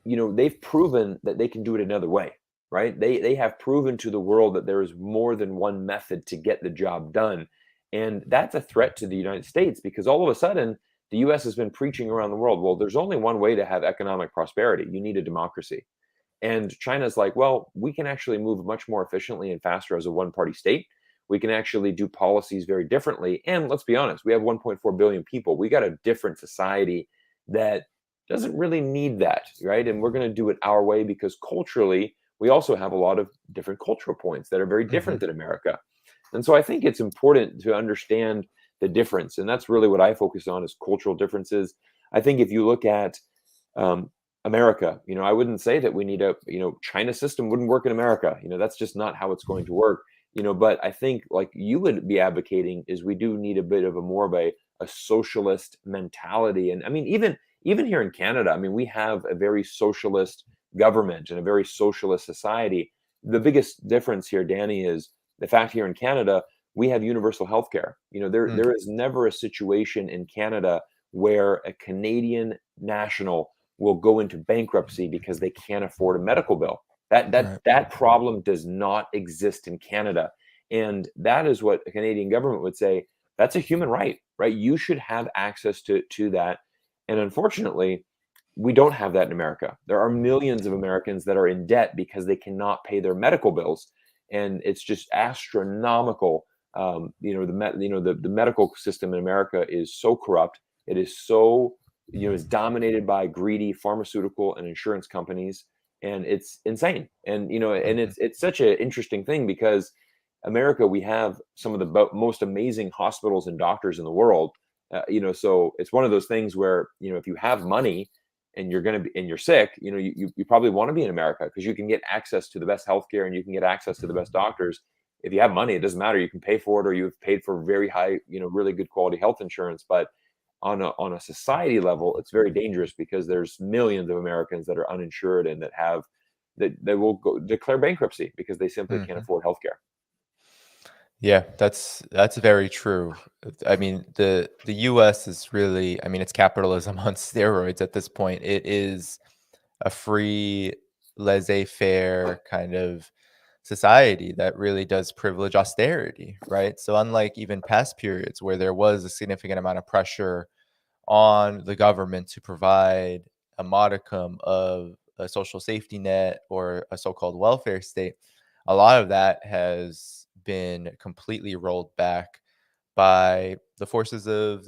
Speaker 1: they've proven that they can do it another way, right? They have proven to the world that there is more than one method to get the job done. And that's a threat to the United States, because all of a sudden the US has been preaching around the world, well, there's only one way to have economic prosperity. You need a democracy. And China's like, well, we can actually move much more efficiently and faster as a one party state. We can actually do policies very differently. And let's be honest, we have 1.4 billion people. We got a different society that doesn't really need that, right? And we're going to do it our way, because culturally, we also have a lot of different cultural points that are very different
Speaker 2: Mhm.
Speaker 1: than America. And so I think it's important to understand the difference. And that's really what I focus on, is cultural differences. I think if you look at, um, America, I wouldn't say that we need a, China system wouldn't work in America. That's just not how it's going to work. But I think, like you would be advocating, is we do need a bit of a more of a socialist mentality. And I mean, even here in Canada, I mean, we have a very socialist government and a very socialist society. The biggest difference here, Danny, is the fact here in Canada, we have universal health care.
Speaker 2: Mm.
Speaker 1: There is never a situation in Canada where a Canadian national will go into bankruptcy because they can't afford a medical bill. That that
Speaker 2: Right.
Speaker 1: that problem does not exist in Canada. And that is what a Canadian government would say, that's a human right, right? You should have access to that. And unfortunately, we don't have that in America. There are millions of Americans that are in debt because they cannot pay their medical bills, and it's just astronomical. The medical system in America is so corrupt. It is so is dominated by greedy pharmaceutical and insurance companies, and it's insane. And and
Speaker 2: Mhm.
Speaker 1: it's such an interesting thing because America, we have some of the most amazing hospitals and doctors in the world. So it's one of those things where if you have money and you're sick, you probably want to be in America because you can get access to the best healthcare and you can get access to the best doctors. If you have money, it doesn't matter. You can pay for it, or you've paid for very high, really good quality health insurance. But on a society level, it's very dangerous because there's millions of Americans that are uninsured and that will declare bankruptcy because they simply can't
Speaker 2: Mhm.
Speaker 1: afford healthcare.
Speaker 2: Yeah, that's very true. I mean, the US is really, I mean, it's capitalism on steroids at this point. It is a free, laissez-faire kind of society that really does privilege austerity, right? So unlike even past periods where there was a significant amount of pressure on the government to provide a modicum of a social safety net or a so-called welfare state, a lot of that has been completely rolled back by the forces of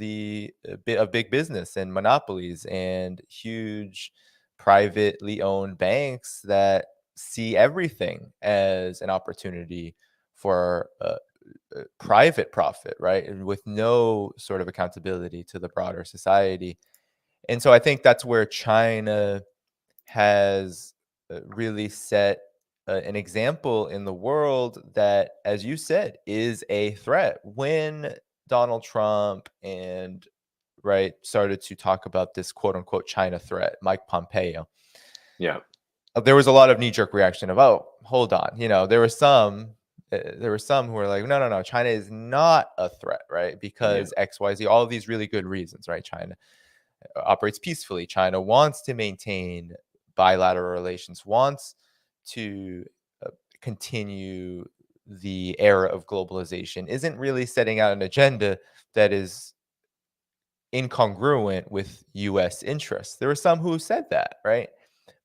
Speaker 2: of big business and monopolies and huge privately owned banks that see everything as an opportunity for private profit, right? And with no sort of accountability to the broader society. And so I think that's where China has really set an example in the world that, as you said, is a threat. When Donald Trump and right started to talk about this quote unquote China threat, Mike Pompeo,
Speaker 1: Yeah,
Speaker 2: there was a lot of knee jerk reaction of, oh, hold on, there were some who were like, no, no, no, China is not a threat, right?
Speaker 1: yeah,
Speaker 2: Because XYZ, all of these really good reasons, right? China operates peacefully. China wants to maintain bilateral relations, wants to uh, continue the era of globalization, isn't really setting out an agenda that is incongruent with US interests. There are some who said that, right?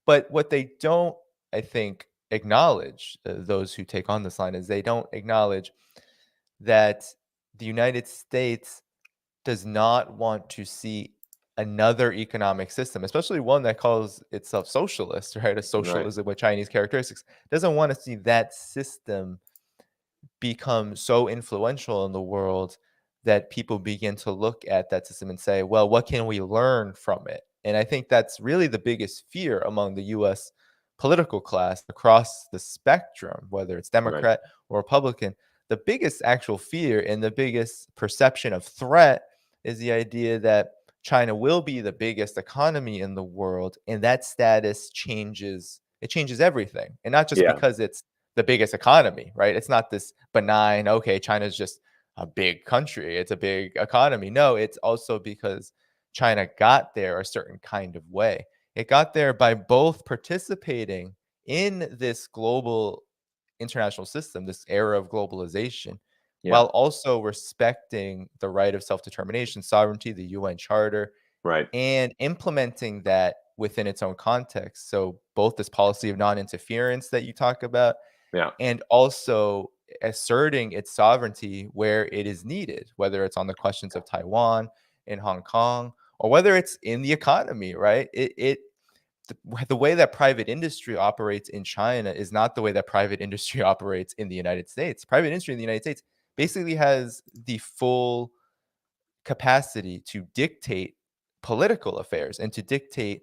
Speaker 2: But what they don't, I think, acknowledge, those who take on this line, is they don't acknowledge that the United States does not want to see another economic system, especially one that calls itself socialist, right? A
Speaker 1: right,
Speaker 2: socialism with Chinese characteristics, doesn't want to see that system become so influential in the world that people begin to look at that system and say, well, what can we learn from it? And I think that's really the biggest fear among the US political class across the spectrum, whether it's
Speaker 1: right,
Speaker 2: Democrat or Republican. The biggest actual fear and the biggest perception of threat is the idea that China will be the biggest economy in the world, and that status changes. It changes everything. And not just
Speaker 1: yeah,
Speaker 2: because it's the biggest economy, right? It's not this benign, okay, China's just a big country, it's a big economy. No, it's also because China got there a certain kind of way. It got there by both participating in this global international system, this era of globalization,
Speaker 1: yeah,
Speaker 2: while also respecting the right of self determination, sovereignty, the UN Charter,
Speaker 1: right,
Speaker 2: and implementing that within its own context. So, both this policy of non interference that you talk about
Speaker 1: yeah,
Speaker 2: and also asserting its sovereignty where it is needed, whether it's on the questions of Taiwan and Hong Kong, or whether it's in the economy, right? The way that private industry operates in China is not the way that private industry operates in the United States. Private industry in the United States basically has the full capacity to dictate political affairs and to dictate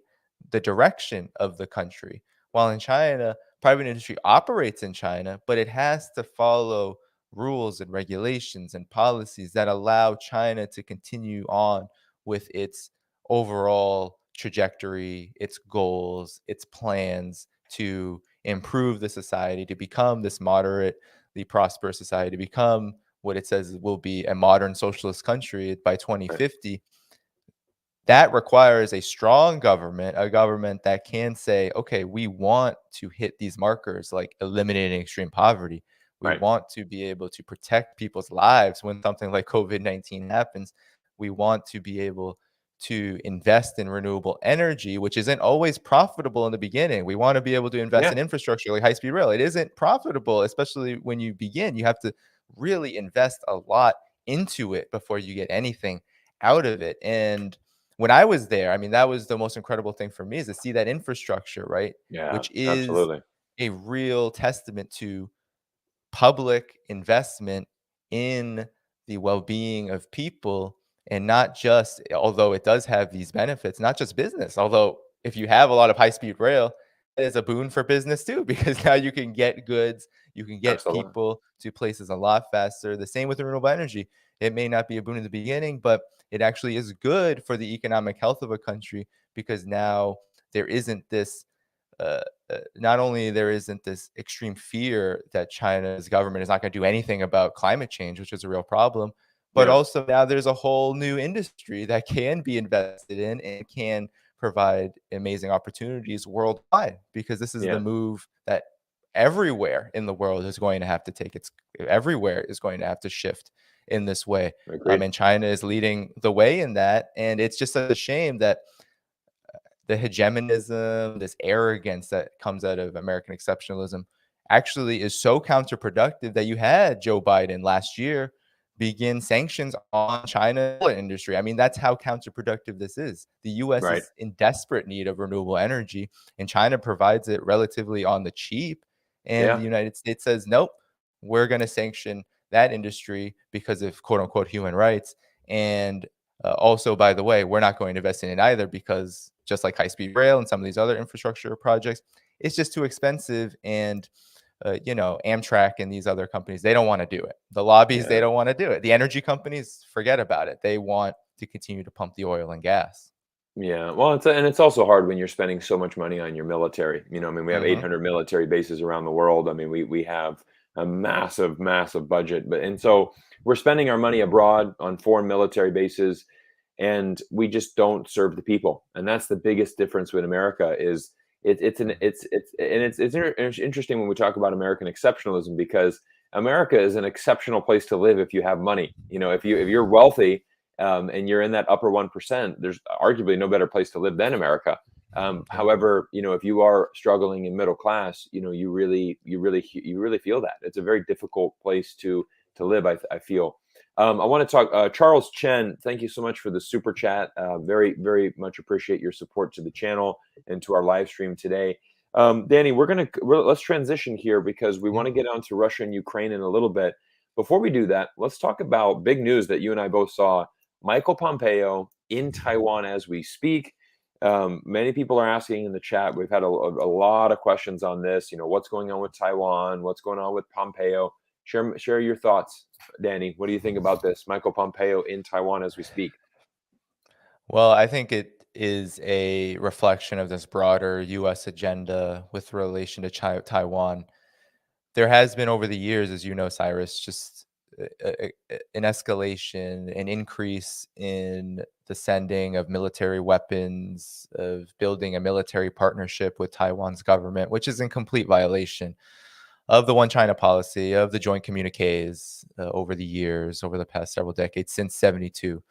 Speaker 2: the direction of the country. While in China, private industry operates in China, but it has to follow rules and regulations and policies that allow China to continue on with its overall trajectory, its goals, its plans to improve the society, to become this moderately prosperous society, to become what it says will be a modern socialist country by
Speaker 1: right,
Speaker 2: 2050. That requires a strong government, a government that can say, okay, we want to hit these markers like eliminating extreme poverty. We
Speaker 1: right,
Speaker 2: want to be able to protect people's lives when something like COVID-19 happens. We want to be able to invest in renewable energy, which isn't always profitable in the beginning. We want to be able to invest
Speaker 1: yeah,
Speaker 2: in infrastructure like high speed rail. It isn't profitable, especially when you begin. You have to really invest a lot into it before you get anything out of it. And when I was there, I mean, that was the most incredible thing for me, is to see that infrastructure, right?
Speaker 1: Yeah,
Speaker 2: Which is
Speaker 1: absolutely.
Speaker 2: a real testament to public investment in the well-being of people, and not just, although it does have these benefits, not just business, although if you have a lot of high-speed rail, it is a boon for business too, because now you can get goods, you can get
Speaker 1: Absolutely.
Speaker 2: people to places a lot faster. The same with renewable energy. It may not be a boon in the beginning, but it actually is good for the economic health of a country, because now there isn't this uh, not only there isn't this extreme fear that China's government is not going to do anything about climate change, which is a real problem, but
Speaker 1: Yeah,
Speaker 2: also now there's a whole new industry that can be invested in and can provide amazing opportunities worldwide, because this is the
Speaker 1: yeah,
Speaker 2: move that everywhere in the world is going to have to take. It's everywhere is going to have to shift in this way.
Speaker 1: agreed.
Speaker 2: And China is leading the way in that, and it's just a shame that the hegemonism, this arrogance that comes out of American exceptionalism actually is so counterproductive that you had Joe Biden last year begin sanctions on China industry. I mean, that's how counterproductive this is. The US
Speaker 1: Right.
Speaker 2: is in desperate need of renewable energy, and China provides it relatively on the cheap. And the
Speaker 1: Yeah,
Speaker 2: United States says, nope, we're going to sanction that industry because of quote unquote human rights. And also, by the way, we're not going to invest in it either, because just like high speed rail and some of these other infrastructure projects, it's just too expensive. And Amtrak and these other companies, they don't want to do it. The lobbies, they
Speaker 1: yeah.
Speaker 2: don't want to do it. The energy companies, forget about it. They want to continue to pump the oil and gas.
Speaker 1: Yeah, well, it's also hard when you're spending so much money on your military. I mean, we have
Speaker 2: Hmm.
Speaker 1: 800 military bases around the world. I mean, we have a massive, massive budget, but and so we're spending our money abroad on foreign military bases, and we just don't serve the people. And that's the biggest difference with America is it's interesting when we talk about American exceptionalism, because America is an exceptional place to live if you have money. If you're wealthy, and you're in that upper 1%, there's arguably no better place to live than America.
Speaker 2: Yeah.
Speaker 1: However, if you are struggling in middle class, you really feel that it's a very difficult place to live. I feel. I want to talk. Charles Chen, thank you so much for the super chat. Very, very much appreciate your support to the channel and to our live stream today. Danny, let's transition here because we
Speaker 2: Mhm.
Speaker 1: want to get on to Russia and Ukraine in a little bit. Before we do that, let's talk about big news that you and I both saw. Michael Pompeo in Taiwan as we speak. Many people are asking in the chat. We've had a lot of questions on this. What's going on with Taiwan? What's going on with Pompeo? Share your thoughts, Danny. What do you think about this? Michael Pompeo in Taiwan as we speak.
Speaker 2: Well, I think it is a reflection of this broader US agenda with relation to Taiwan. There has been over the years, as you know, Cyrus, just an escalation, an increase in the sending of military weapons, of building a military partnership with Taiwan's government, which is in complete violation of the One China policy, of the joint communiques over the years, over the past several decades, since 72,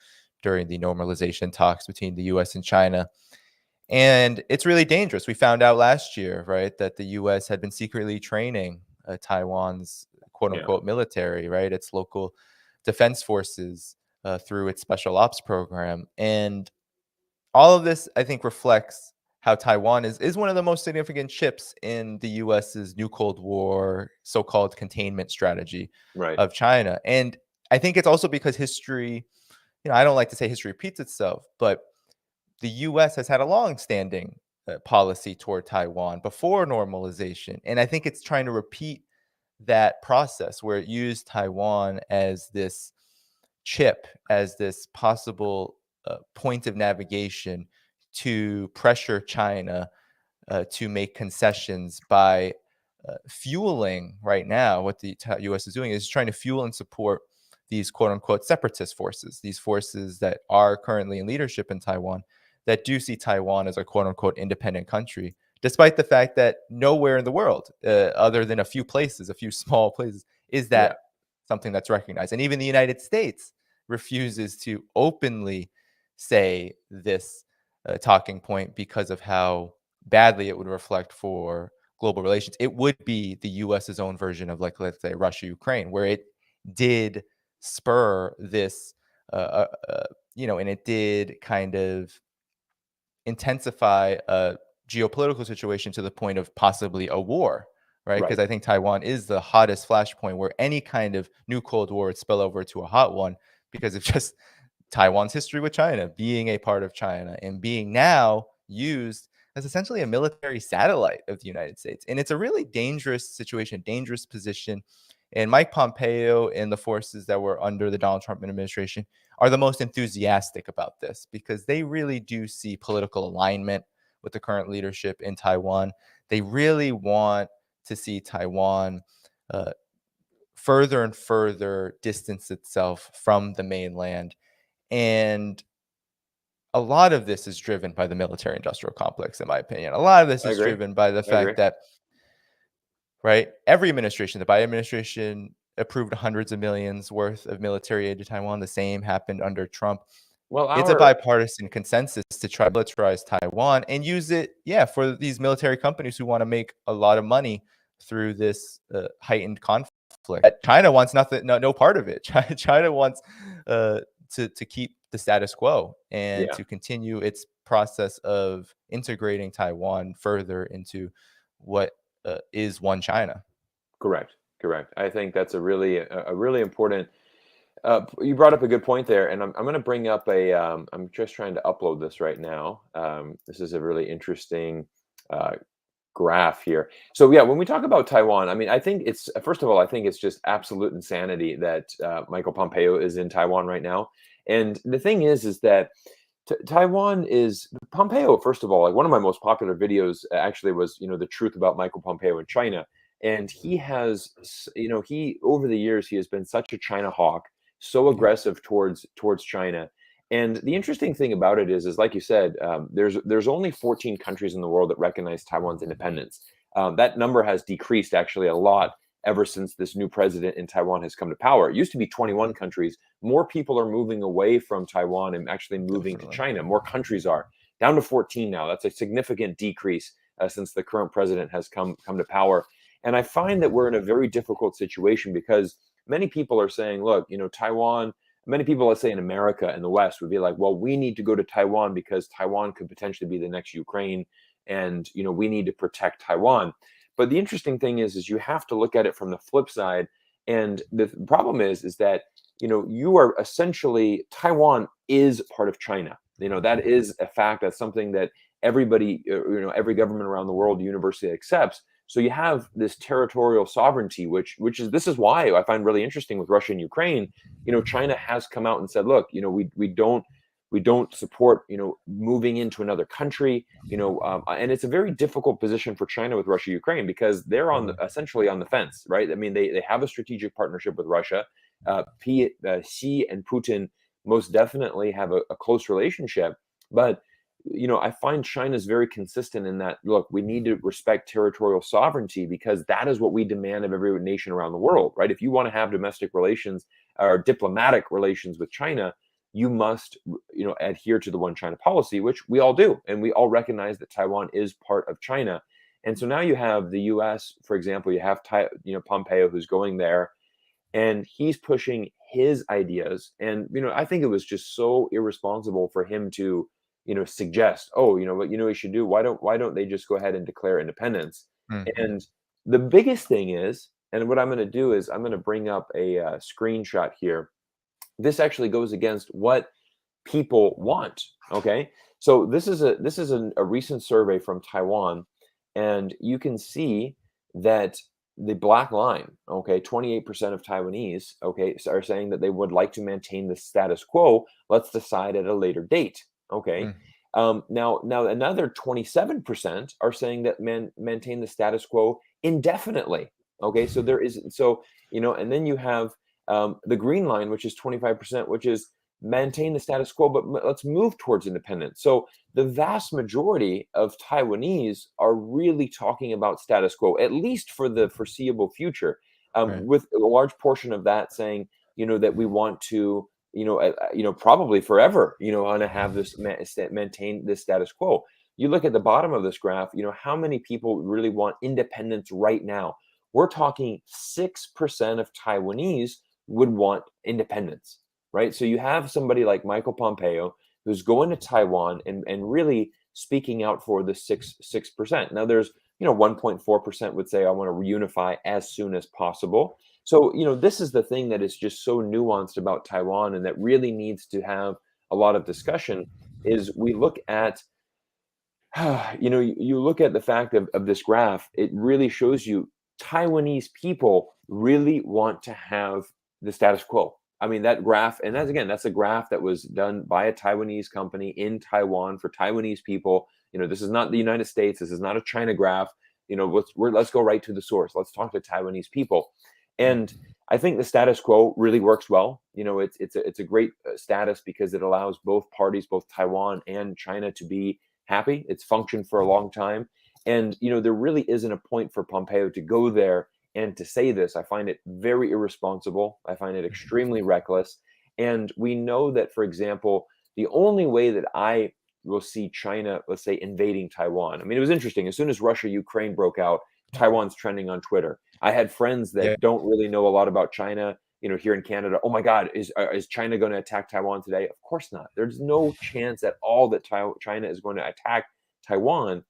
Speaker 2: during the normalization talks between the US and China. And it's really dangerous. We found out last year, right, that the US had been secretly training Taiwan's quote
Speaker 1: Yeah,
Speaker 2: unquote military, right, its local defense forces through its special ops program. And all of this, I think, reflects how Taiwan is one of the most significant chips in the US's new Cold War so-called containment strategy
Speaker 1: right.
Speaker 2: of China. And I think it's also because history, I don't like to say history repeats itself, but the US has had a long-standing policy toward Taiwan before normalization. And I think it's trying to repeat that process where it used Taiwan as this chip, as this possible point of navigation to pressure China to make concessions by fueling right now. What the US is doing is trying to fuel and support these quote unquote separatist forces, these forces that are currently in leadership in Taiwan that do see Taiwan as a quote unquote independent country, despite the fact that nowhere in the world, other than a few places, a few small places, is
Speaker 1: Yeah,
Speaker 2: that something that's recognized. And even the United States refuses to openly say this talking point because of how badly it would reflect for global relations. It would be the US's own version of, like, let's say Russia Ukraine, where it did spur this and it did kind of intensify a geopolitical situation to the point of possibly a war, right?
Speaker 1: Right.
Speaker 2: Because I think Taiwan is the hottest flashpoint where any kind of new Cold War would spill over to a hot one because of just Taiwan's history with China, being a part of China and being now used as essentially a military satellite of the United States. And it's a really dangerous situation, dangerous position. And Mike Pompeo and the forces that were under the Donald Trump administration are the most enthusiastic about this because they really do see political alignment with the current leadership in Taiwan. They really want to see Taiwan uh, further and further distance itself from the mainland. And a lot of this is driven by the military industrial complex, in my opinion. A lot of this
Speaker 1: I
Speaker 2: is
Speaker 1: agree.
Speaker 2: driven by the
Speaker 1: I agree.
Speaker 2: fact that, right, every administration, the Biden administration approved hundreds of millions worth of military aid to Taiwan. The same happened under Trump.
Speaker 1: Well,
Speaker 2: It's a
Speaker 1: our
Speaker 2: bipartisan consensus to try to militarize Taiwan and use it, yeah, for these military companies who want to make a lot of money through this heightened conflict. China wants nothing, no part of it. China wants uh, to keep the status quo and
Speaker 1: Yeah,
Speaker 2: to continue its process of integrating Taiwan further into what is one China.
Speaker 1: correct. Correct. I think that's a really important. You brought up a good point there, and I'm going to bring up a. I'm just trying to upload this right now. This is a really interesting uh, graph here. So yeah, when we talk about Taiwan, I mean, I think it's first of all, I think it's just absolute insanity that Michael Pompeo is in Taiwan right now. And the thing is that Taiwan is Pompeo. First of all, like one of my most popular videos actually was, the truth about Michael Pompeo in China. And he has, he over the years he has been such a China hawk, so
Speaker 2: Yeah,
Speaker 1: aggressive towards China. And the interesting thing about it is like you said, there's only 14 countries in the world that recognize Taiwan's independence. That number has decreased actually a lot ever since this new president in Taiwan has come to power. It used to be 21 countries. More people are moving away from Taiwan and actually moving to
Speaker 2: definitely.
Speaker 1: China. More countries are down to 14 now. That's a significant decrease since the current president has come to power. And I find that we're in a very difficult situation because many people are saying, look, Taiwan, many people, let's say in America and the West, would be like, well, we need to go to Taiwan because Taiwan could potentially be the next Ukraine. And, we need to protect Taiwan. But the interesting thing is you have to look at it from the flip side. And the problem is that, you are essentially, Taiwan is part of China. That is a fact. That's something that everybody, every government around the world universally accepts. So you have this territorial sovereignty, which is this is why I find really interesting with Russia and Ukraine. China has come out and said, look, we don't support moving into another country. And it's a very difficult position for China with Russia Ukraine because they're
Speaker 2: Totally.
Speaker 1: essentially on the fence, right? I mean, they have a strategic partnership with Russia. Xi and Putin most definitely have a close relationship, but I find China's very consistent in that, look, we need to respect territorial sovereignty because that is what we demand of every nation around the world, right? If you want to have domestic relations or diplomatic relations with China, you must, adhere to the one China policy, which we all do. And we all recognize that Taiwan is part of China. And so now you have the US, for example, you have, Pompeo who's going there and he's pushing his ideas. And I think it was just so irresponsible for him to suggest, oh, what we should do, why don't they just go ahead and declare independence.
Speaker 2: Mhm.
Speaker 1: And the biggest thing is, and what I'm going to do is I'm going to bring up a screenshot here. This actually goes against what people want. Okay, so this is a recent survey from Taiwan, and you can see that the black line, okay, 28% of Taiwanese, okay, are saying that they would like to maintain the status quo. Let's decide at a later date. Okay.
Speaker 2: Mm.
Speaker 1: Now another 27% are saying that maintain the status quo indefinitely. Okay, so there is and then you have the green line, which is 25%, which is maintain the status quo, but let's move towards independence. So the vast majority of Taiwanese are really talking about status quo, at least for the foreseeable future,
Speaker 2: Right.
Speaker 1: with a large portion of that saying, that we want to, probably forever, want to have this maintain this status quo. You look at the bottom of this graph, how many people really want independence right now? We're talking 6% of Taiwanese would want independence. right? So you have somebody like Michael Pompeo who's going to Taiwan and really speaking out for the 6%. Now there's 1.4% would say I want to reunify as soon as possible. So this is the thing that is just so nuanced about Taiwan and that really needs to have a lot of discussion is we look at you look at the fact of this graph, it really shows you Taiwanese people really want to have the status quo. I mean, that graph, and that's a graph that was done by a Taiwanese company in Taiwan for Taiwanese people. This is not the United States. This is not a China graph. Let's go right to the source. Let's talk to Taiwanese people. And I think the status quo really works well. It's a great status because it allows both parties, both Taiwan and China, to be happy. It's functioned for a long time. And, there really isn't a point for Pompeo to go there and to say this. I find it very irresponsible. I find it extremely reckless. And we know that, for example, the only way that I will see China, let's say, invading Taiwan. I mean, it was interesting. As soon as Russia-Ukraine broke out, Taiwan's trending on Twitter. I had friends that don't really know a lot about China, here in Canada. Oh my God, is China going to attack Taiwan today? Of course not. There's no chance at all that China is going to attack Taiwan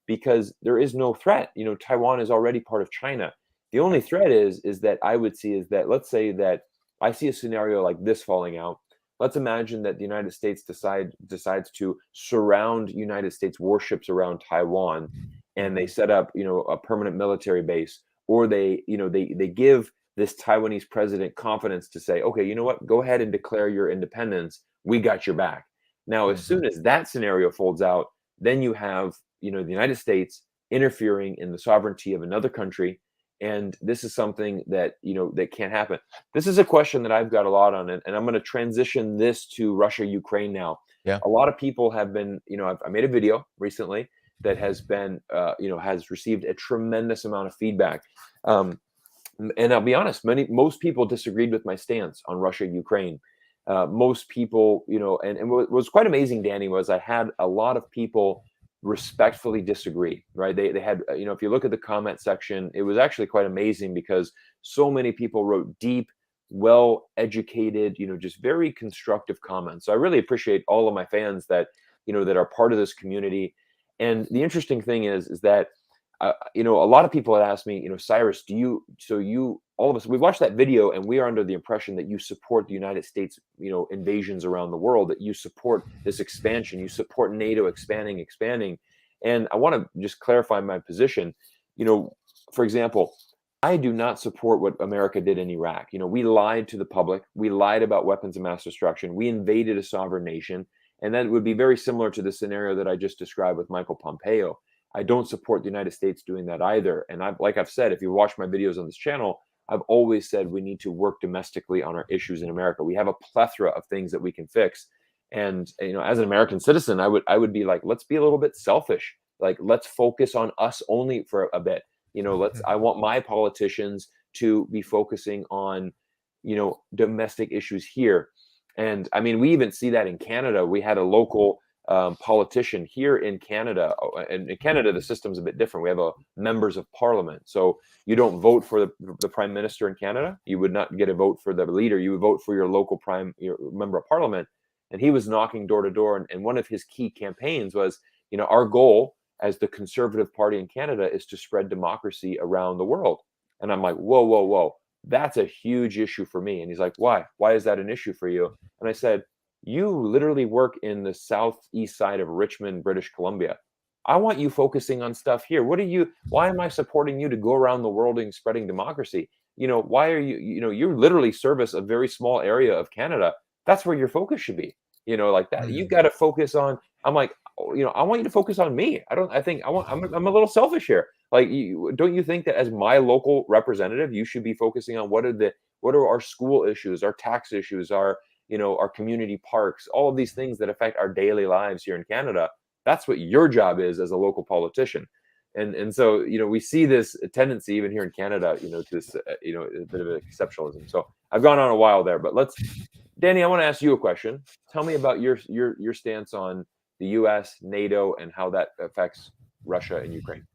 Speaker 1: because there is no threat. Taiwan is already part of China. The only threat is that I would see is that, let's say that I see a scenario like this falling out. Let's imagine that the United States decides to surround United States warships around Taiwan, and they set up, a permanent military base, or they give this Taiwanese president confidence to say, okay, you know what, go ahead and declare your independence. We got your back. Now, as soon as that scenario folds out, then you have, the United States interfering in the sovereignty of another country. And this is something that, that can't happen. This is a question that I've got a lot on it, and I'm going to transition this to Russia, Ukraine now.
Speaker 2: Yeah.
Speaker 1: A lot of people have been, I made a video recently that has been, has received a tremendous amount of feedback. And I'll be honest, most people disagreed with my stance on Russia, Ukraine. Most people, and what was quite amazing, Danny, was I had a lot of people respectfully disagree, right? They had, if you look at the comment section, it was actually quite amazing because so many people wrote deep, well-educated, just very constructive comments. So I really appreciate all of my fans that, that are part of this community. And the interesting thing is that a lot of people had asked me, Cyrus, all of us, we watched that video and we are under the impression that you support the United States, invasions around the world, that you support this expansion, you support NATO expanding. And I want to just clarify my position. For example, I do not support what America did in Iraq. We lied to the public. We lied about weapons of mass destruction. We invaded a sovereign nation. And that would be very similar to the scenario that I just described with Michael Pompeo. I don't support the United States doing that either. And like I've said, if you watch my videos on this channel, I've always said we need to work domestically on our issues in America. We have a plethora of things that we can fix. And as an American citizen, I would be like, let's be a little bit selfish. Like, let's focus on us only for a bit. I want my politicians to be focusing on, domestic issues here. And I mean, we even see that in Canada. We had a local politician here in Canada. And in Canada, the system's a bit different. We have members of parliament. So you don't vote for the prime minister in Canada. You would not get a vote for the leader. You would vote for your local member of parliament. And he was knocking door to door. And one of his key campaigns was, our goal as the Conservative Party in Canada is to spread democracy around the world. And I'm like, whoa. That's a huge issue for me. And he's like, why? Why is that an issue for you? And I said, you literally work in the southeast side of Richmond, British Columbia. I want you focusing on stuff here. Why am I supporting you to go around the world and spreading democracy? Why are you literally service a very small area of Canada. That's where your focus should be. Like that. You've got to focus on, I'm like, I want you to focus on me. I'm a little selfish here. Like, don't you think that as my local representative, you should be focusing on what are our school issues, our tax issues, our community parks, all of these things that affect our daily lives here in Canada. That's what your job is as a local politician. And so, we see this tendency even here in Canada, to this, a bit of exceptionalism. So I've gone on a while there, but Danny, I want to ask you a question. Tell me about your stance on the U.S., NATO, and how that affects Russia and Ukraine.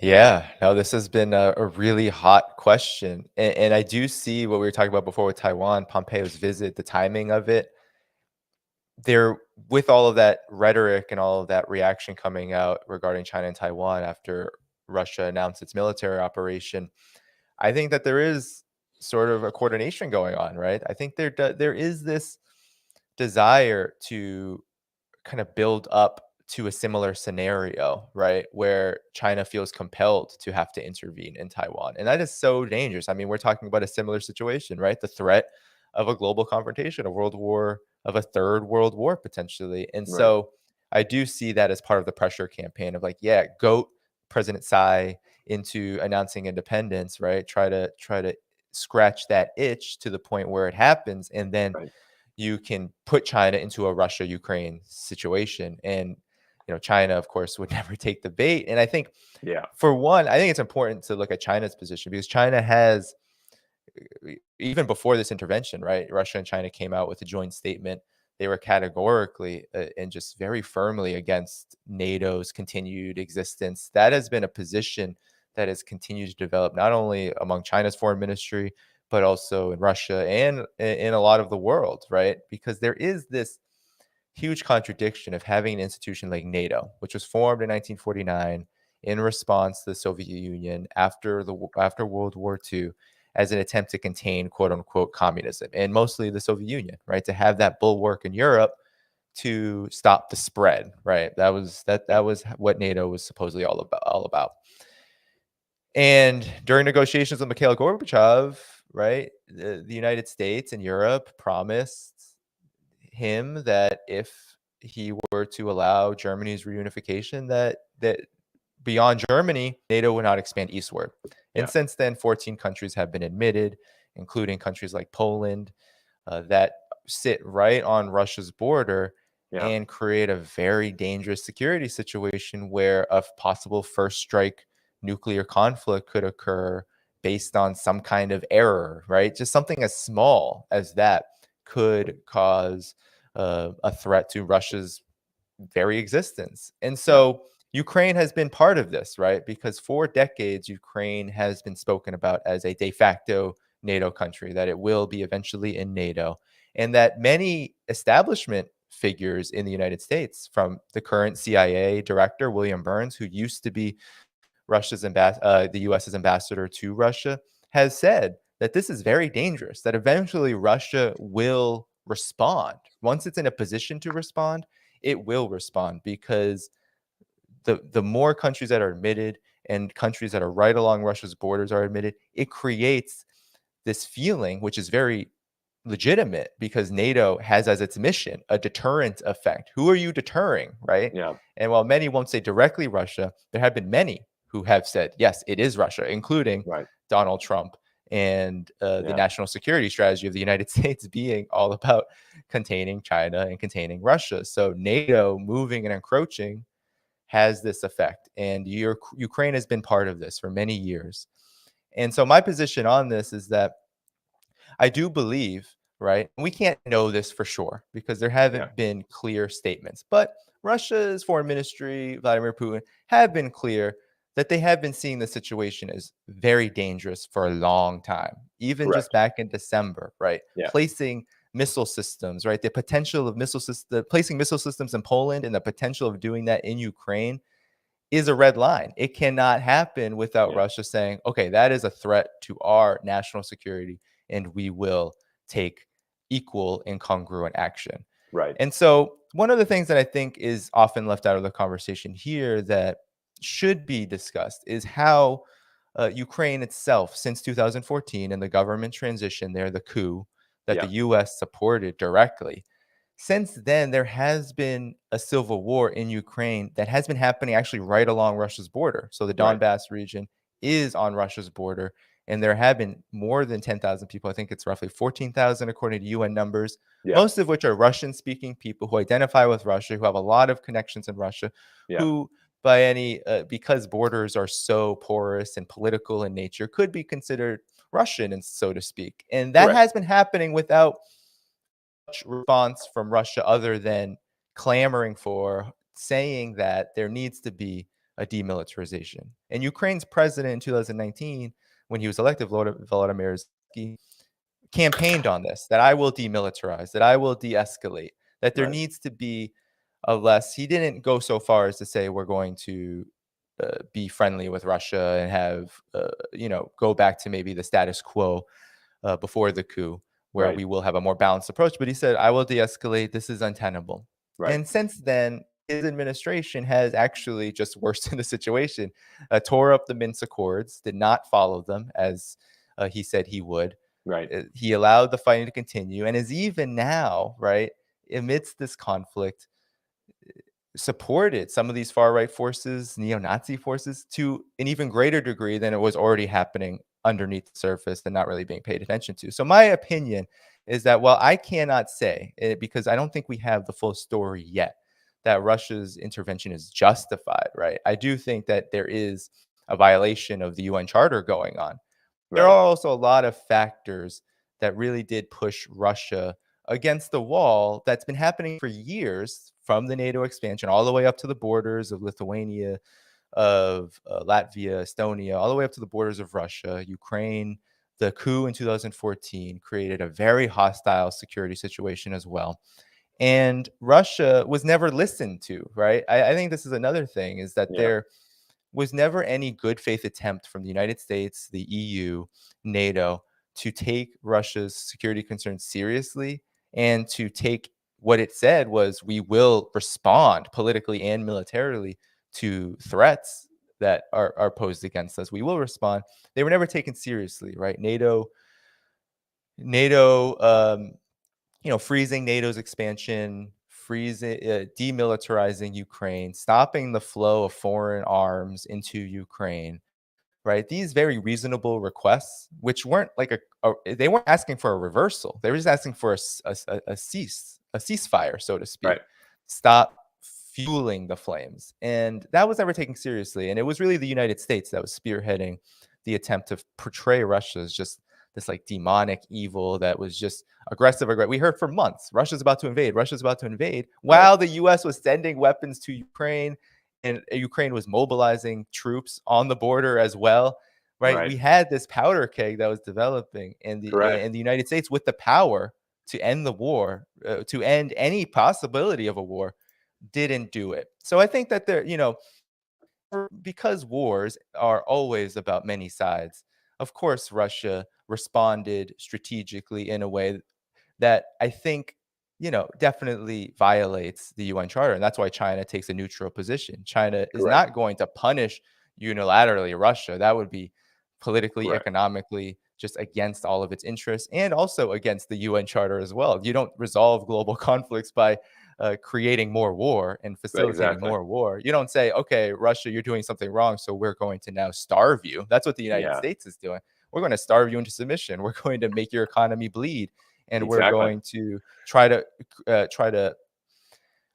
Speaker 2: Yeah, no, this has been a really hot question. And I do see what we were talking about before with Taiwan, Pompeo's visit, the timing of it. There, with all of that rhetoric and all of that reaction coming out regarding China and Taiwan after Russia announced its military operation, I think that there is sort of a coordination going on, right? I think there is this desire to kind of build up to a similar scenario, right? Where China feels compelled to have to intervene in Taiwan. And that is so dangerous. I mean, we're talking about a similar situation, right? The threat of a global confrontation, a world war, of a third world war potentially. And
Speaker 1: Right.
Speaker 2: so I do see that as part of the pressure campaign of like, yeah, goat President Tsai into announcing independence, right? Try to scratch that itch to the point where it happens, and then
Speaker 1: Right.
Speaker 2: you can put China into a Russia-Ukraine situation. And, China, of course, would never take the bait. And I think,
Speaker 1: Yeah.
Speaker 2: for one, I think it's important to look at China's position because China has, even before this intervention, right? Russia and China came out with a joint statement. They were categorically and just very firmly against NATO's continued existence. That has been a position that has continued to develop not only among China's foreign ministry, but also in Russia and in a lot of the world, right? Because there is this huge contradiction of having an institution like NATO, which was formed in 1949 in response to the Soviet Union after World War II, as an attempt to contain quote unquote communism and mostly the Soviet Union, right? To have that bulwark in Europe to stop the spread, right? That was what NATO was supposedly all about. And during negotiations with Mikhail Gorbachev, right, the United States and Europe promised him that if he were to allow Germany's reunification, that beyond Germany, NATO would not expand eastward. And
Speaker 1: Yeah.
Speaker 2: since then, 14 countries have been admitted, including countries like Poland, that sit right on Russia's border
Speaker 1: Yeah.
Speaker 2: and create a very dangerous security situation where a possible first strike nuclear conflict could occur based on some kind of error, right? Just something as small as that could cause a threat to Russia's very existence. And
Speaker 1: Yeah.
Speaker 2: so Ukraine has been part of this, right? Because for decades, Ukraine has been spoken about as a de facto NATO country, that it will be eventually in NATO, and that many establishment figures in the United States, from the current CIA director, William Burns, who used to be the US's ambassador to Russia, has said that this is very dangerous, that eventually Russia will respond. Once it's in a position to respond, it will respond because the more countries that are admitted and countries that are right along Russia's borders are admitted, it creates this feeling, which is very legitimate because NATO has as its mission a deterrent effect. Who are you deterring, right?
Speaker 1: Yeah.
Speaker 2: And while many won't say directly Russia, there have been many who have said, yes, it is Russia, including
Speaker 1: Right.
Speaker 2: Donald Trump and the
Speaker 1: Yeah.
Speaker 2: national security strategy of the United States being all about containing China and containing Russia. So NATO moving and encroaching has this effect. And Ukraine has been part of this for many years. And so my position on this is that I do believe, right? We can't know this for sure because there
Speaker 1: Yeah.
Speaker 2: haven't been clear statements, but Russia's foreign ministry, Vladimir Putin, have been clear that they have been seeing the situation as very dangerous for a long time, even just
Speaker 1: Correct.
Speaker 2: back in December, right?
Speaker 1: Yeah.
Speaker 2: Placing missile systems, right? The potential of placing missile systems in Poland and the potential of doing that in Ukraine is a red line. It cannot happen without
Speaker 1: Yeah.
Speaker 2: Russia saying, okay, that is a threat to our national security, and we will take equal and congruent action.
Speaker 1: Right.
Speaker 2: And so, one of the things that I think is often left out of the conversation here that should be discussed is how Ukraine itself, since 2014 and the government transition there, the coup that the
Speaker 1: Yeah.
Speaker 2: US supported directly, since then, there has been a civil war in Ukraine that has been happening actually right along Russia's border. So the
Speaker 1: Right.
Speaker 2: Donbass region is on Russia's border, and there have been more than 10,000 people. I think it's roughly 14,000 according to UN numbers,
Speaker 1: Yeah.
Speaker 2: most of which are Russian-speaking people who identify with Russia, who have a lot of connections in Russia,
Speaker 1: Yeah.
Speaker 2: who by any because borders are so porous and political in nature, could be considered Russian, and so to speak. And that
Speaker 1: Correct.
Speaker 2: has been happening without response from Russia other than clamoring for, saying that there needs to be a demilitarization. And Ukraine's president in 2019, when he was elected, Volodymyr Zelensky, campaigned on this, that I will demilitarize, that I will de-escalate, that there
Speaker 1: Right.
Speaker 2: needs to be a less. He didn't go so far as to say we're going to be friendly with Russia and have go back to maybe the status quo before the coup, where
Speaker 1: Right.
Speaker 2: we will have a more balanced approach. But he said, I will de-escalate. This is untenable.
Speaker 1: Right.
Speaker 2: And since then, his administration has actually just worsened the situation, tore up the Minsk Accords, did not follow them as he said he would.
Speaker 1: Right.
Speaker 2: He allowed the fighting to continue and is even now, right, amidst this conflict, supported some of these far right forces, neo-Nazi forces, to an even greater degree than it was already happening underneath the surface and not really being paid attention to. So my opinion is that while I cannot say, because I don't think we have the full story yet, that Russia's intervention is justified, right? I do think that there is a violation of the UN Charter going on. There
Speaker 1: Right.
Speaker 2: are also a lot of factors that really did push Russia against the wall that's been happening for years, from the NATO expansion all the way up to the borders of Lithuania, of Latvia, Estonia, all the way up to the borders of Russia, Ukraine. The coup in 2014 created a very hostile security situation as well. And Russia was never listened to, right? I think this is another thing, is that
Speaker 1: Yeah.
Speaker 2: there was never any good faith attempt from the United States, the EU, NATO, to take Russia's security concerns seriously and to take what it said was, we will respond politically and militarily to threats that are posed against us. We will respond. They were never taken seriously, right? NATO, freezing NATO's expansion, demilitarizing Ukraine, stopping the flow of foreign arms into Ukraine, right? These very reasonable requests, which weren't like they weren't asking for a reversal. They were just asking for a ceasefire, so to speak.
Speaker 1: Right.
Speaker 2: Stop fueling the flames. And that was never taken seriously. And it was really the United States that was spearheading the attempt to portray Russia as just this like demonic evil that was just aggressive. We heard for months, Russia's about to invade, Russia's about to invade,
Speaker 1: Right.
Speaker 2: while the US was sending weapons to Ukraine, and Ukraine was mobilizing troops on the border as well, right?
Speaker 1: Right.
Speaker 2: We had this powder keg that was developing, and
Speaker 1: Correct.
Speaker 2: the United States, with the power to end the war, to end any possibility of a war, didn't do it. So I think that because wars are always about many sides, of course, Russia responded strategically in a way that I think, definitely violates the UN Charter. And that's why China takes a neutral position. China is
Speaker 1: Correct.
Speaker 2: not going to punish unilaterally Russia. That would be politically,
Speaker 1: Correct.
Speaker 2: economically, just against all of its interests, and also against the UN Charter as well. You don't resolve global conflicts by creating more war and facilitating
Speaker 1: Exactly.
Speaker 2: more war. You don't say, okay, Russia, you're doing something wrong, so we're going to now starve you. That's what the United
Speaker 1: Yeah.
Speaker 2: States is doing. We're going to starve you into submission. We're going to make your economy bleed, and we're
Speaker 1: Exactly.
Speaker 2: going to try to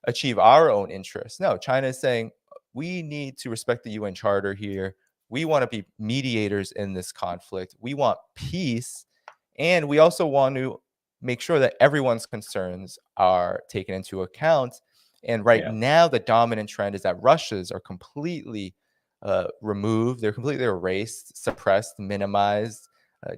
Speaker 2: achieve our own interests. No, China is saying, we need to respect the UN Charter here. We want to be mediators in this conflict. We want peace, and we also want to make sure that everyone's concerns are taken into account. And right
Speaker 1: Yeah.
Speaker 2: now, the dominant trend is that Russia's are completely removed. They're completely erased, suppressed, minimized,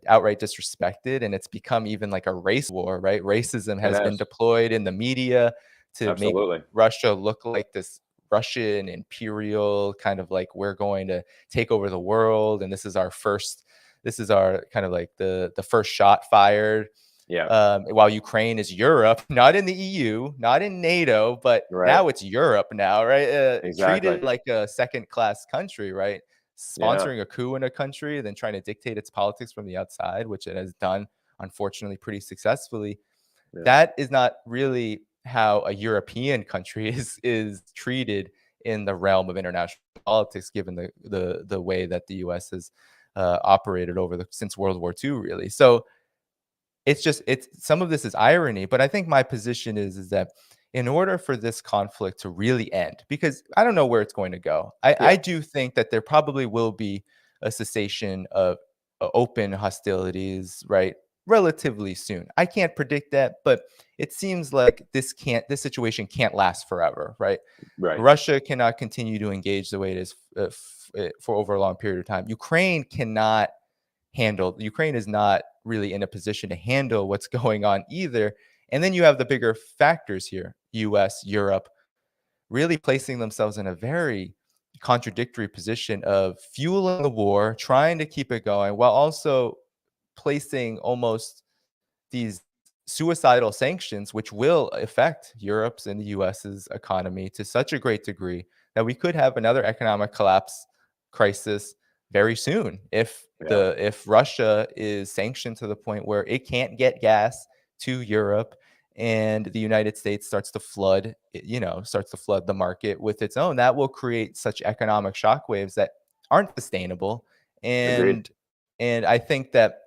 Speaker 2: outright disrespected, and it's become even like a race war, right? Racism
Speaker 1: It
Speaker 2: has been
Speaker 1: has.
Speaker 2: deployed in the media to make
Speaker 1: Absolutely.
Speaker 2: Russia look like this Russian imperial kind of like, we're going to take over the world, and this is our kind of like the first shot fired.
Speaker 1: Yeah.
Speaker 2: While Ukraine is Europe, not in the EU, not in NATO, but
Speaker 1: Right.
Speaker 2: now it's Europe now, right?
Speaker 1: Exactly.
Speaker 2: Treated like a second-class country, right?
Speaker 1: Yeah.
Speaker 2: Sponsoring a coup in a country, then trying to dictate its politics from the outside, which it has done, unfortunately, pretty successfully.
Speaker 1: Yeah.
Speaker 2: That is not really how a European country is treated in the realm of international politics, given the way that the U.S. has operated since World War II, really. So it's some of this is irony, but I think my position is that in order for this conflict to really end, because I don't know where it's going to go, I
Speaker 1: Yeah.
Speaker 2: do think that there probably will be a cessation of open hostilities, right? relatively soon. I can't predict that, but it seems like this situation can't last forever, right?
Speaker 1: Right.
Speaker 2: Russia cannot continue to engage the way it is for over a long period of time. Ukraine is not really in a position to handle what's going on either. And then you have the bigger factors here, US, Europe, really placing themselves in a very contradictory position of fueling the war, trying to keep it going, while also placing almost these suicidal sanctions, which will affect Europe's and the US's economy to such a great degree that we could have another economic collapse crisis very soon
Speaker 1: Yeah.
Speaker 2: if Russia is sanctioned to the point where it can't get gas to Europe and the United States starts to flood the market with its own. That will create such economic shockwaves that aren't sustainable.
Speaker 1: Agreed.
Speaker 2: And I think that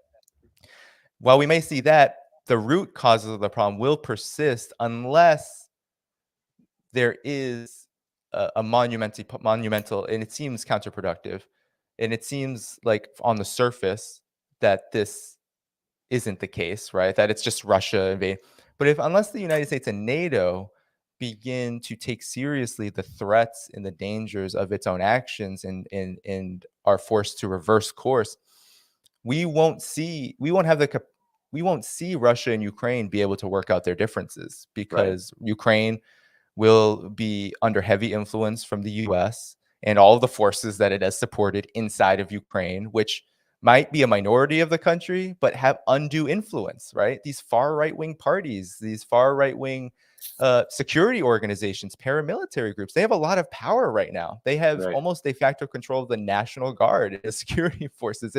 Speaker 2: while we may see that, the root causes of the problem will persist unless there is a monumental, and it seems counterproductive, and it seems like on the surface that this isn't the case, right? That it's just Russia invading. But if unless the United States and NATO begin to take seriously the threats and the dangers of its own actions and are forced to reverse course, we won't see Russia and Ukraine be able to work out their differences
Speaker 1: Right.
Speaker 2: because Ukraine will be under heavy influence from the US and all of the forces that it has supported inside of Ukraine, which might be a minority of the country, but have undue influence, right? These far right wing parties, these far right wing security organizations, paramilitary groups, they have a lot of power right now. They have
Speaker 1: Right.
Speaker 2: almost de facto control of the National Guard and the security forces.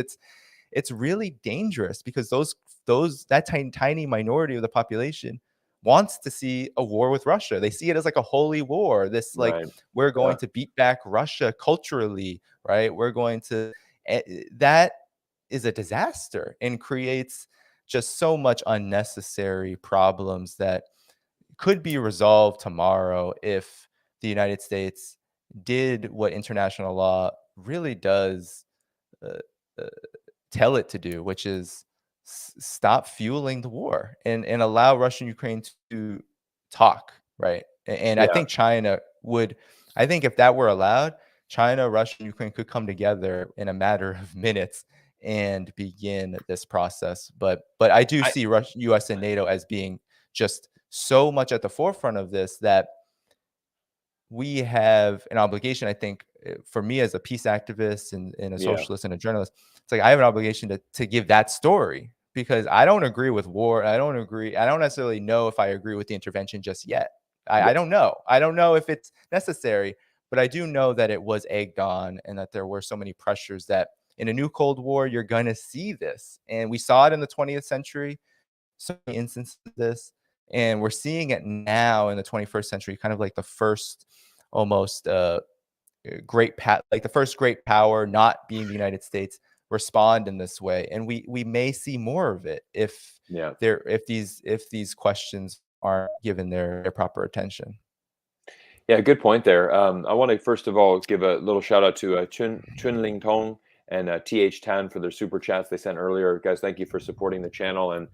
Speaker 2: It's really dangerous because that tiny minority of the population wants to see a war with Russia. They see it as like a holy war. This like
Speaker 1: Right.
Speaker 2: we're going
Speaker 1: Yeah.
Speaker 2: to beat back Russia culturally, right? We're going to that is a disaster and creates just so much unnecessary problems that could be resolved tomorrow if the United States did what international law really does uh, uh, tell it to do, which is stop fueling the war and allow Russia and Ukraine to talk, right? And I
Speaker 1: Yeah.
Speaker 2: think China would, I think if that were allowed, China, Russia, and Ukraine could come together in a matter of minutes and begin this process. But I do
Speaker 1: I
Speaker 2: see Russia, US, and NATO as being just so much at the forefront of this that we have an obligation, I think, for me as a peace activist and a
Speaker 1: yeah.
Speaker 2: socialist and a journalist, it's like I have an obligation to give that story because I don't agree with war. I don't necessarily know if I agree with the intervention just yet. I don't know. I don't know if it's necessary, but I do know that it was egged on and that there were so many pressures that in a new Cold War, you're going to see this. And we saw it in the 20th century, so many instances of this, and we're seeing it now in the 21st century, kind of like the first almost like the first great power, not being the United States, respond in this way, and we may see more of it
Speaker 1: Yeah.
Speaker 2: if these questions aren't given their proper attention.
Speaker 1: Yeah, good point there. I want to first of all give a little shout out to Chun Ling Tong and TH Tan for their super chats they sent earlier. Guys, thank you for supporting the channel. And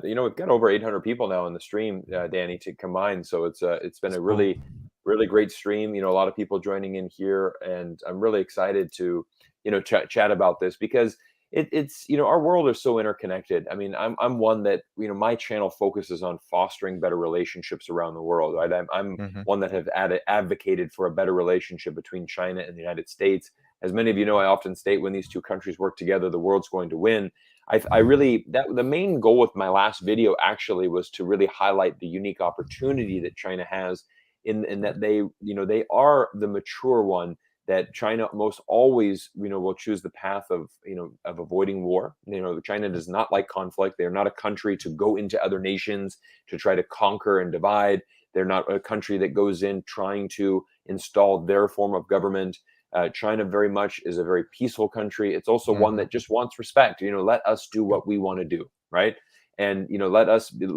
Speaker 1: we've got over 800 people now in the stream, Danny, to combine. So it's been a
Speaker 2: Cool.
Speaker 1: really great stream. A lot of people joining in here, and I'm really excited to chat about this because it's our world is so interconnected. I mean, I'm one that my channel focuses on fostering better relationships around the world. Right, I'm
Speaker 2: Hmm.
Speaker 1: one that have advocated for a better relationship between China and the United States. As many of you know, I often state when these two countries work together, the world's going to win. I really that the main goal with my last video actually was to really highlight the unique opportunity that China has in that they are the mature one, that China most always, will choose the path of, of avoiding war. China does not like conflict. They're not a country to go into other nations to try to conquer and divide. They're not a country that goes in trying to install their form of government. China very much is a very peaceful country. It's also one
Speaker 2: Hmm.
Speaker 1: that just wants respect. Let us do what we want to do, right? And let us do.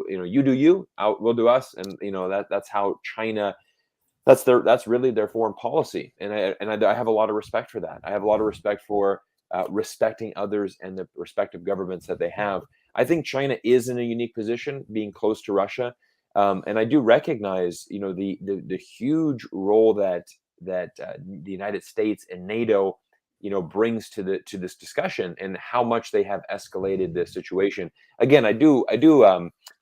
Speaker 1: You do you. We'll do us. And that's how China, that's really their foreign policy, and I have a lot of respect for that. I have a lot of respect for respecting others and the respective governments that they have. I think China is in a unique position, being close to Russia, and I do recognize, the huge role that the United States and NATO, brings to this discussion, and how much they have escalated this situation. Again, I do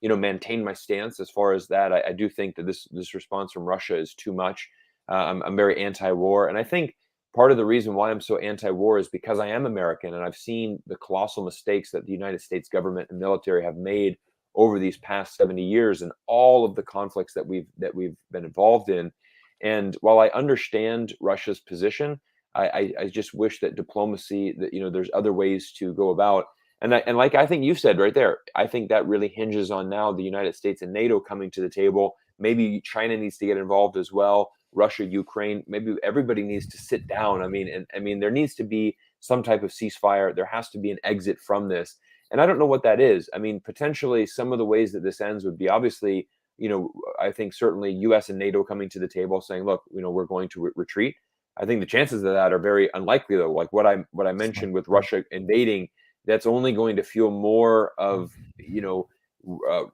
Speaker 1: maintain my stance as far as that. I do think that this response from Russia is too much. I'm very anti-war, and I think part of the reason why I'm so anti-war is because I am American, and I've seen the colossal mistakes that the United States government and military have made over these past 70 years, and all of the conflicts that we've been involved in. And while I understand Russia's position, I just wish that diplomacy, that there's other ways to go about. And like I think you said right there, I think that really hinges on now the United States and NATO coming to the table. Maybe China needs to get involved as well. Russia, Ukraine, maybe everybody needs to sit down. I mean, there needs to be some type of ceasefire. There has to be an exit from this. And I don't know what that is. I mean, potentially some of the ways that this ends would be, obviously, I think certainly US and NATO coming to the table saying, look, we're going to retreat. I think the chances of that are very unlikely, though. Like what I mentioned with Russia invading, that's only going to fuel more of,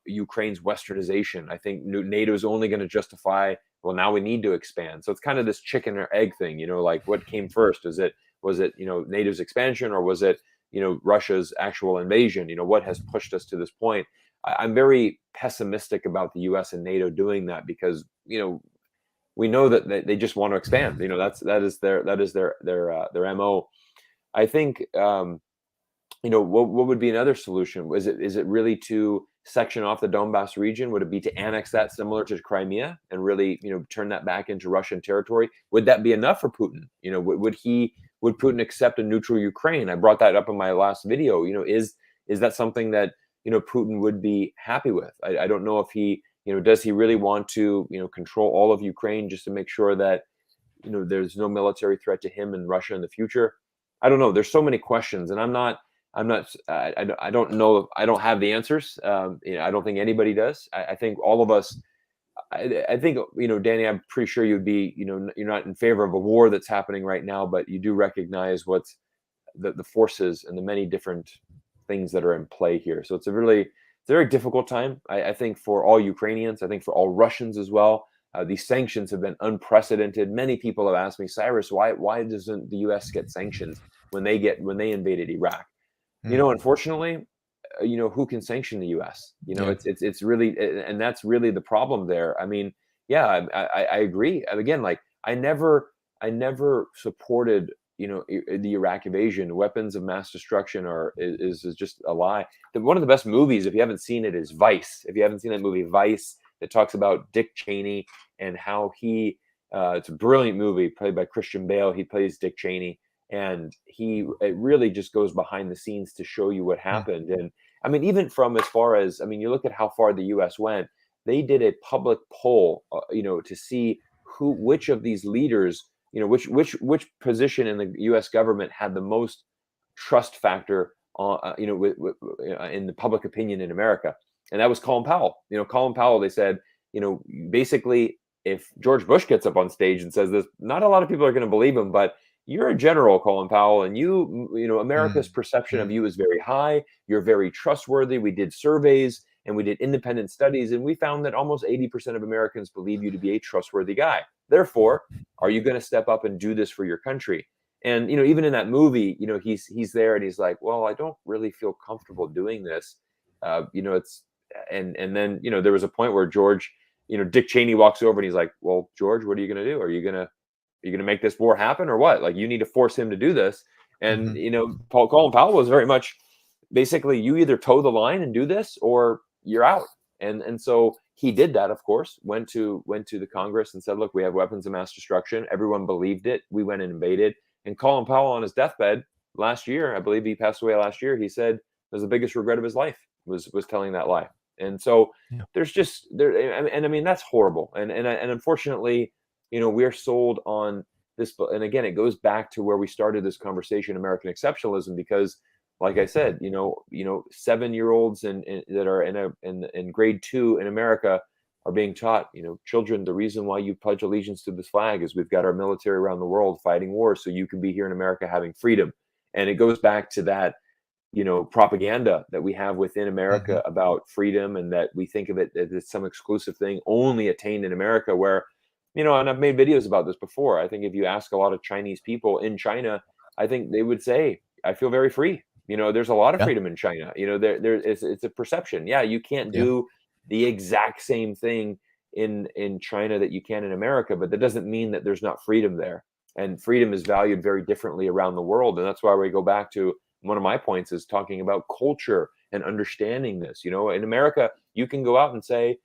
Speaker 1: Ukraine's westernization. I think NATO is only going to justify, well, now we need to expand. So it's kind of this chicken or egg thing, like what came first? Was it NATO's expansion, or was it Russia's actual invasion? What has pushed us to this point? I'm very pessimistic about the US and NATO doing that, because we know that they just want to expand. That is their MO. I think what would be another solution? Is it really to section off the Donbass region? Would it be to annex that, similar to Crimea, and really turn that back into Russian territory? Would that be enough for Putin? Would Putin accept a neutral Ukraine? I brought that up in my last video. Is that something that Putin would be happy with? I don't know if he does he really want to control all of Ukraine, just to make sure that there's no military threat to him and Russia in the future? I don't know. There's so many questions, and I don't know. I don't have the answers. I don't think anybody does. I think all of us. I think Danny, I'm pretty sure you'd be you're not in favor of a war that's happening right now, but you do recognize what's the forces and the many different things that are in play here. So it's a very difficult time, I think, for all Ukrainians. I think for all Russians as well. These sanctions have been unprecedented. Many people have asked me, Cyrus, why doesn't the U.S. get sanctions when they invaded Iraq? Unfortunately, who can sanction the U.S.?
Speaker 2: Yeah.
Speaker 1: It's really, and that's really the problem there. I mean, yeah, I agree. And again, like I never supported the Iraq invasion. Weapons of mass destruction is just a lie. One of the best movies, if you haven't seen it, is Vice. If you haven't seen that movie Vice, that talks about Dick Cheney and how he it's a brilliant movie, played by Christian Bale. He plays Dick Cheney, and it really just goes behind the scenes to show you what happened. And I mean, even from as far as, you look at how far the U.S. went. They did a public poll, to see which of these leaders, which position in the U.S. government had the most trust factor in the public opinion in America, and that was Colin Powell. Colin Powell. They said, basically, if George Bush gets up on stage and says this, not a lot of people are going to believe him, but you're a general, Colin Powell, and America's perception of you is very high. You're very trustworthy. We did surveys and we did independent studies, and we found that almost 80% of Americans believe you to be a trustworthy guy. Therefore, are you going to step up and do this for your country? And even in that movie, he's there and he's like, well, I don't really feel comfortable doing this. It's and then there was a point where Dick Cheney walks over and he's like, well, George, what are you going to do? Are you going to make this war happen or what? Like, you need to force him to do this. And Colin Powell was very much basically, you either toe the line and do this or you're out. And so he did that, of course, went to the Congress and said, look, we have weapons of mass destruction. Everyone believed it. We went and invaded. And Colin Powell, on his deathbed last year, I believe he passed away last year, he said it was the biggest regret of his life was telling that lie. And so there's just there. And I mean, that's horrible. And unfortunately, we're sold on this. And again, it goes back to where we started this conversation, American exceptionalism, because like I said, 7-year-olds that are in grade 2 in America are being taught, children, the reason why you pledge allegiance to this flag is we've got our military around the world fighting wars so you can be here in America having freedom. And it goes back to that propaganda that we have within
Speaker 2: Mhm.
Speaker 1: America about freedom, and that we think of it as it's some exclusive thing only attained in America. Where, and I've made videos about this before. I think if you ask a lot of Chinese people in China, I think they would say, I feel very free. There's a lot of
Speaker 2: Yeah,
Speaker 1: freedom in China. It's a perception. Yeah, you can't
Speaker 2: yeah,
Speaker 1: do the exact same thing in China that you can in America, but that doesn't mean that there's not freedom there. And freedom is valued very differently around the world. And that's why we go back to one of my points is talking about culture and understanding this. In America, you can go out and say,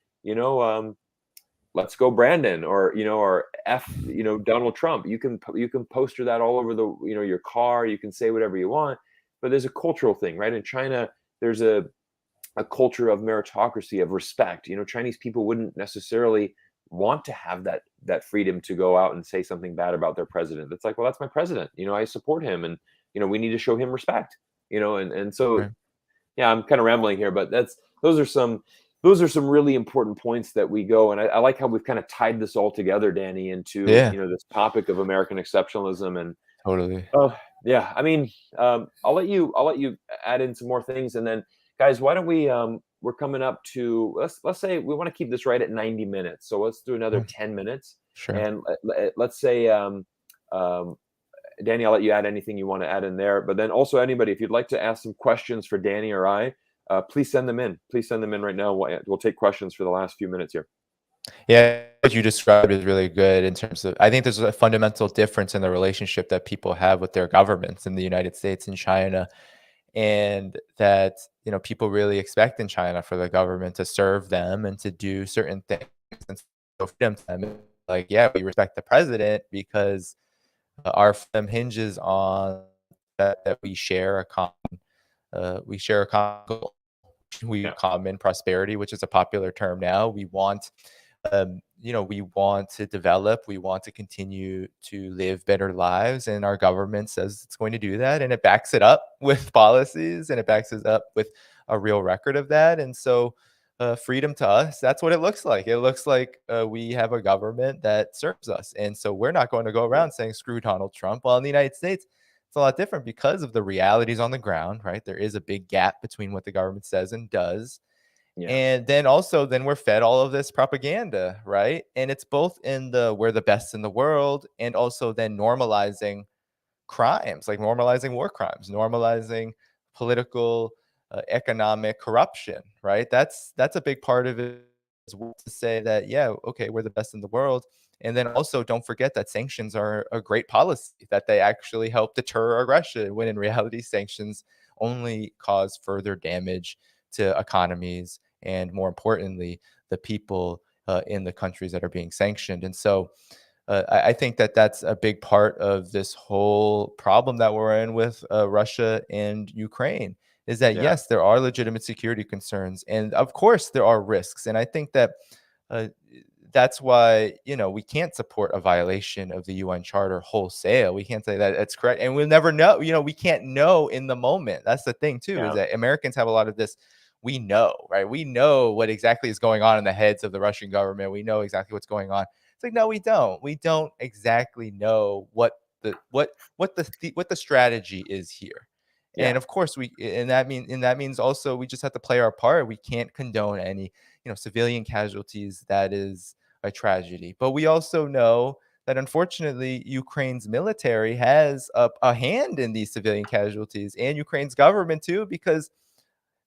Speaker 1: let's go Brandon, or F, Donald Trump. You can poster that all over your car. You can say whatever you want, but there's a cultural thing, right? In China, there's a culture of meritocracy, of respect. Chinese people wouldn't necessarily want to have that freedom to go out and say something bad about their president. It's like, well, that's my president. I support him, and we need to show him respect. And so,
Speaker 2: right.
Speaker 1: yeah, I'm kind of rambling here, but those are some really important points that we go. And I like how we've kind of tied this all together, Danny, into
Speaker 2: Yeah,
Speaker 1: this topic of American exceptionalism. And
Speaker 2: totally.
Speaker 1: oh, yeah. I mean, I'll let you add in some more things, and then, guys, why don't we? We're coming up to, let's say we want to keep this right at 90 minutes, so let's do another
Speaker 2: Yeah,
Speaker 1: 10 minutes,
Speaker 2: sure.
Speaker 1: and let's say, um, Danny, I'll let you add anything you want to add in there. But then also, anybody, if you'd like to ask some questions for Danny or I, please send them in. Please send them in right now. We'll take questions for the last few minutes here.
Speaker 2: Yeah, what you described is really good in terms of I think there's a fundamental difference in the relationship that people have with their governments in the United States and China, and that, people really expect in China for the government to serve them and to do certain things and show freedom to them. Like, yeah, we respect the president because our freedom hinges on that we share a common goal. We
Speaker 1: Yeah,
Speaker 2: common prosperity, which is a popular term now. We want to develop, we want to continue to live better lives, and our government says it's going to do that, and it backs it up with policies, and it backs it up with a real record of that. And so, freedom to us, that's what it looks like. It looks like we have a government that serves us, and so we're not going to go
Speaker 1: right,
Speaker 2: around saying screw Donald Trump. Well, in the United States, it's a lot different because of the realities on the ground, right? There is a big gap between what the government says and does,
Speaker 1: yeah,
Speaker 2: and then we're fed all of this propaganda, right? And it's both in the we're the best in the world, and also then normalizing crimes, like normalizing war crimes, normalizing political, economic corruption, right? That's a big part of it as well, to say that, yeah, okay, we're the best in the world. And then also don't forget that sanctions are a great policy, that they actually help deter aggression, when in reality, sanctions only cause further damage to economies and, more importantly, the people in the countries that are being sanctioned. And so, I think that that's a big part of this whole problem that we're in with Russia and Ukraine, is that,
Speaker 1: yeah,
Speaker 2: yes, there are legitimate security concerns, and of course there are risks. And I think that uh, that's why, we can't support a violation of the UN Charter wholesale. We can't say that it's correct, and we'll never know. We can't know in the moment. That's the thing too, is
Speaker 1: yeah,
Speaker 2: that Americans have a lot of this. We know, right? We know what exactly is going on in the heads of the Russian government. We know exactly what's going on. It's like, no, we don't. We don't exactly know what the strategy is here.
Speaker 1: yeah,
Speaker 2: And of course, that means also we just have to play our part. We can't condone any, civilian casualties. That is a tragedy. But we also know that, unfortunately, Ukraine's military has a hand in these civilian casualties, and Ukraine's government too, because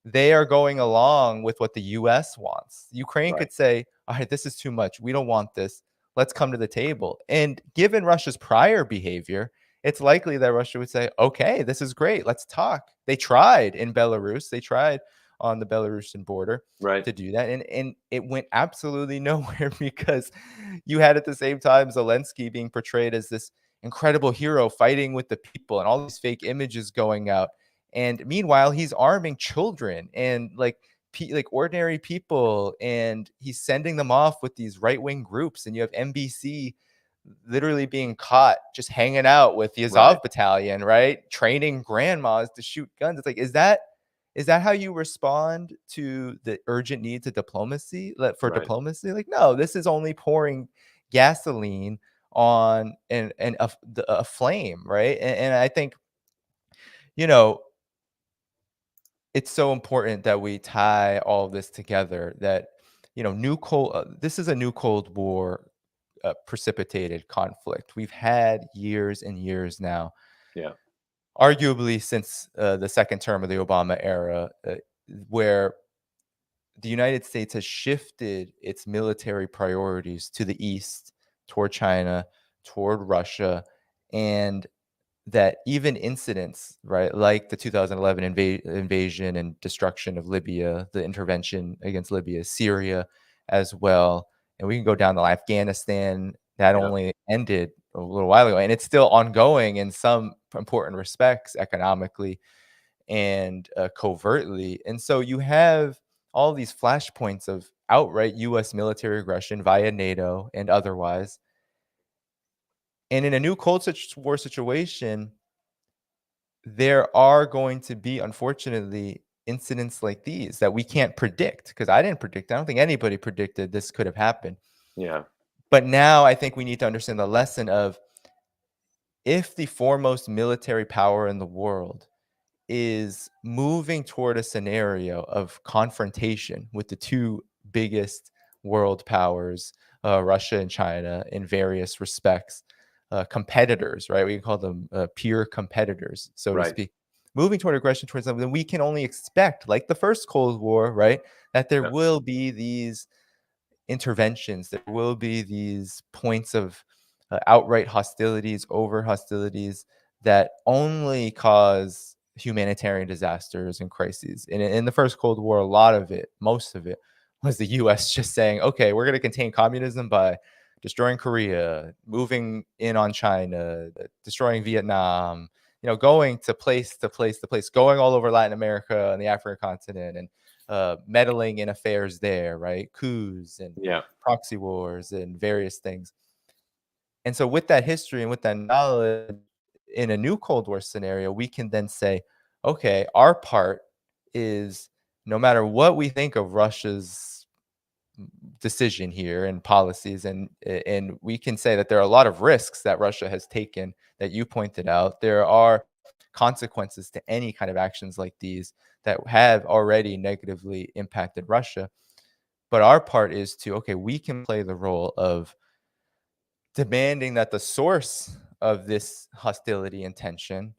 Speaker 2: they are going along with what the US wants. Ukraine
Speaker 1: right,
Speaker 2: could say, all right, this is too much. We don't want this. Let's come to the table. And given Russia's prior behavior, it's likely that Russia would say, okay, this is great. Let's talk. They tried in Belarus, they tried on the Belarusian border
Speaker 1: right,
Speaker 2: to do that. And it went absolutely nowhere because you had at the same time Zelensky being portrayed as this incredible hero fighting with the people, and all these fake images going out. And meanwhile, he's arming children and like ordinary people, and he's sending them off with these right-wing groups. And you have NBC literally being caught just hanging out with the
Speaker 1: right,
Speaker 2: Azov battalion, right? Training grandmas to shoot guns. It's like, is that how you respond to the urgent need to diplomacy, for
Speaker 1: right,
Speaker 2: diplomacy? Like, no, this is only pouring gasoline on a flame, right? And I think, you know it's so important that we tie all of this together, that, this is a new Cold War precipitated conflict. We've had years and years now,
Speaker 1: Yeah.
Speaker 2: arguably since the second term of the Obama era, where the United States has shifted its military priorities to the east, toward China, toward Russia, and that even incidents, right, like the 2011 invasion and destruction of Libya, the intervention against Libya, Syria as well, and we can go down to Afghanistan, that
Speaker 1: Yeah.
Speaker 2: only ended a little while ago, and it's still ongoing in some important respects, economically and covertly. And so you have all these flashpoints of outright U.S. military aggression via NATO and otherwise. And in a new War situation, there are going to be, unfortunately, incidents like these that we can't predict, because I didn't predict. I don't think anybody predicted this could have happened.
Speaker 1: Yeah.
Speaker 2: But now I think we need to understand the lesson of, if the foremost military power in the world is moving toward a scenario of confrontation with the two biggest world powers, Russia and China, in various respects, competitors, right? We can call them peer competitors, so to
Speaker 1: Right.
Speaker 2: speak. Moving toward aggression towards them, then we can only expect, like the first Cold War, right, that there
Speaker 1: Yeah.
Speaker 2: will be these interventions. There will be these points of outright hostilities, over hostilities, that only cause humanitarian disasters and crises. In the first Cold War, a lot of it, most of it, was the U.S. just saying, "Okay, we're going to contain communism by destroying Korea, moving in on China, destroying Vietnam." Going to place to place to place, going all over Latin America and the African continent, and meddling in affairs there, right? Coups and
Speaker 1: Yeah.
Speaker 2: proxy wars and various things. And so, with that history and with that knowledge, in a new Cold War scenario, we can then say, okay, our part is, no matter what we think of Russia's decision here and policies, and we can say that there are a lot of risks that Russia has taken that you pointed out. There are consequences to any kind of actions like these that have already negatively impacted Russia. But our part is to, okay, we can play the role of demanding that the source of this hostility and tension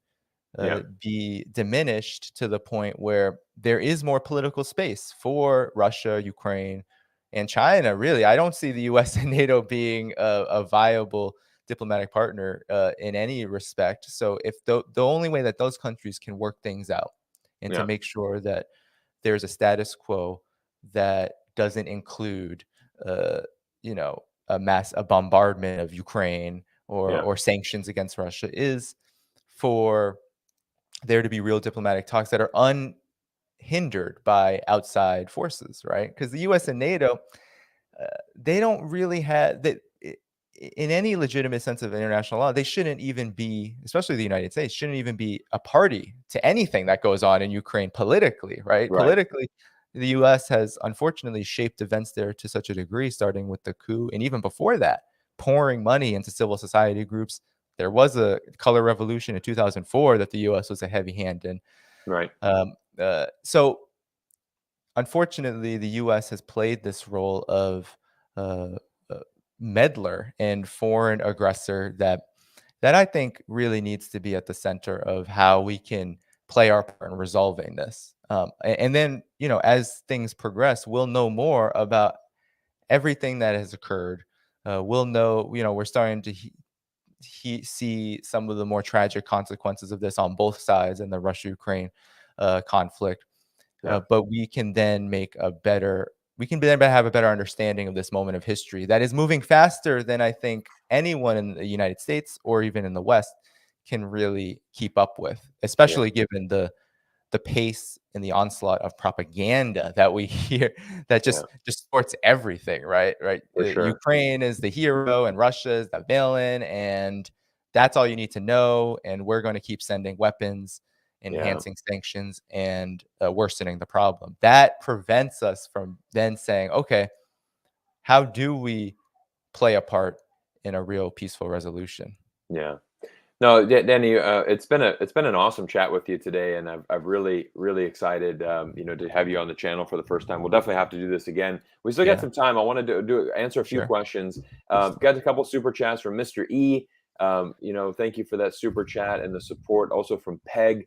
Speaker 1: Yeah.
Speaker 2: be diminished to the point where there is more political space for Russia, Ukraine, and China. Really, I don't see the U.S. and NATO being a viable diplomatic partner in any respect. So, if the only way that those countries can work things out and to
Speaker 1: Yeah.
Speaker 2: make sure that there's a status quo that doesn't include, uh, a bombardment of Ukraine, or
Speaker 1: Yeah.
Speaker 2: or sanctions against Russia, is for there to be real diplomatic talks that are unhindered by outside forces, right? Because the U.S. and NATO, uh, they don't really have that. In any legitimate sense of international law, they shouldn't even be, especially the United States, shouldn't even be a party to anything that goes on in Ukraine politically, right?
Speaker 1: Right.
Speaker 2: Politically, the US has unfortunately shaped events there to such a degree, starting with the coup, and even before that, pouring money into civil society groups. There was a color revolution in 2004 that the US was a heavy hand in.
Speaker 1: Right.
Speaker 2: So unfortunately, the U.S. has played this role of uh, uh, meddler and foreign aggressor, that I think really needs to be at the center of how we can play our part in resolving this. And then, as things progress, we'll know more about everything that has occurred. We'll know, we're starting to see some of the more tragic consequences of this on both sides in the Russia-Ukraine conflict.
Speaker 1: Yeah.
Speaker 2: But we can then have a better understanding of this moment of history that is moving faster than I think anyone in the United States or even in the West can really keep up with,
Speaker 1: Yeah.
Speaker 2: especially given the pace and the onslaught of propaganda that we hear, that
Speaker 1: Yeah.
Speaker 2: just distorts everything, right? Right.
Speaker 1: For sure.
Speaker 2: Ukraine is the hero and Russia is the villain, and that's all you need to know. And we're going to keep sending weapons,
Speaker 1: Yeah.
Speaker 2: enhancing sanctions, and worsening the problem. That prevents us from then saying, okay, how do we play a part in a real peaceful resolution?
Speaker 1: Yeah. No, Danny, it's been an awesome chat with you today, and I've really excited, to have you on the channel for the first time. We'll definitely have to do this again. We still got
Speaker 2: Yeah,
Speaker 1: some time. I wanted to answer a few
Speaker 2: sure.
Speaker 1: questions. Got a couple super chats from Mr. E. Thank you for that super chat and the support. Also from Peg,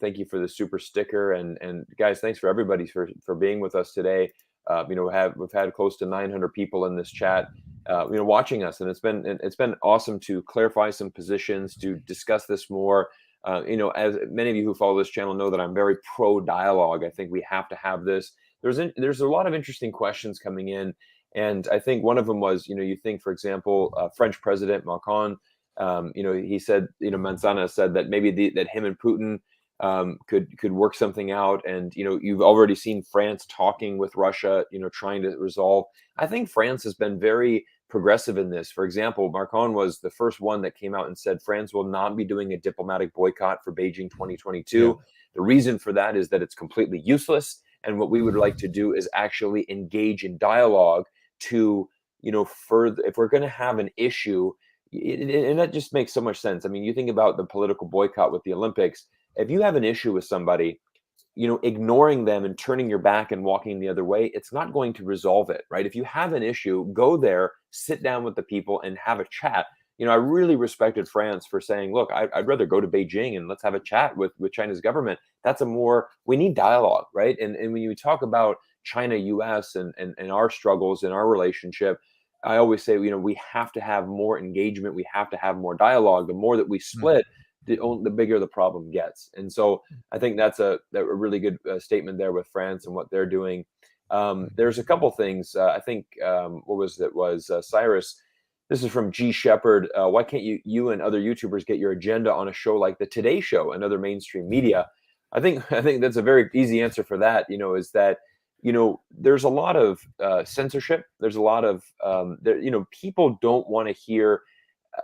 Speaker 1: thank you for the super sticker, and guys, thanks for everybody for being with us today. We've had close to 900 people in this chat, watching us, and it's been awesome to clarify some positions, to discuss this more. As many of you who follow this channel know that I'm very pro dialogue. I think we have to have this. There's a lot of interesting questions coming in, and I think one of them was, you think, for example, French President Macron, he said, Manzana said that maybe that him and Putin could work something out, and you've already seen France talking with Russia, trying to resolve. I think France has been very progressive in this. For example, Macron was the first one that came out and said France will not be doing a diplomatic boycott for Beijing
Speaker 2: Yeah.
Speaker 1: 2022. The reason for that is that it's completely useless, and what we would like to do is actually engage in dialogue to, further, if we're going to have an issue. And that just makes so much sense. I mean, you think about the political boycott with the Olympics. If you have an issue with somebody, ignoring them and turning your back and walking the other way, it's not going to resolve it, right? If you have an issue, go there, sit down with the people and have a chat. I really respected France for saying, look, I'd rather go to Beijing and let's have a chat with China's government. We need dialogue, right? And when you talk about China, US, and our struggles in our relationship, I always say, we have to have more engagement. We have to have more dialogue. The more that we
Speaker 2: Mm,
Speaker 1: split, the bigger the problem gets. And so I think that's a really good statement there with France and what they're doing.
Speaker 2: mhm,
Speaker 1: There's a couple things. I think, what was it? Was Cyrus? This is from G Shepherd. Why can't you and other YouTubers get your agenda on a show like the Today Show and other mainstream media? I think that's a very easy answer for that. Is that there's a lot of censorship. There's a lot of people don't want to hear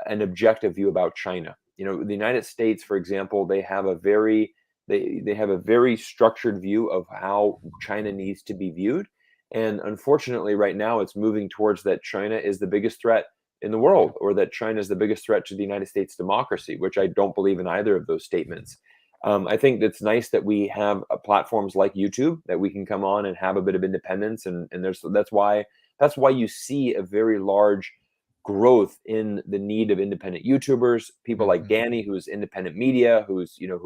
Speaker 1: an objective view about China. The United States, for example, they have a very structured view of how China needs to be viewed. And unfortunately, right now, it's moving towards that China is the biggest threat in the world, or that China is the biggest threat to the United States democracy, which I don't believe in either of those statements. I think it's nice that we have platforms like YouTube that we can come on and have a bit of independence, and that's why you see a very large growth in the need of independent YouTubers, people like
Speaker 2: mhm.
Speaker 1: Danny, who's independent media, who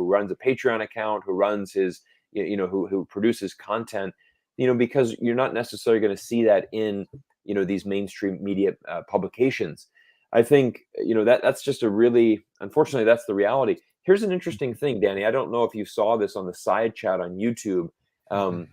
Speaker 1: runs a Patreon account, who runs his, who produces content, because you're not necessarily going to see that in, these mainstream media publications. I think, that's just unfortunately, that's the reality. Here's an interesting thing, Danny. I don't know if you saw this on the side chat on YouTube.
Speaker 2: Mhm.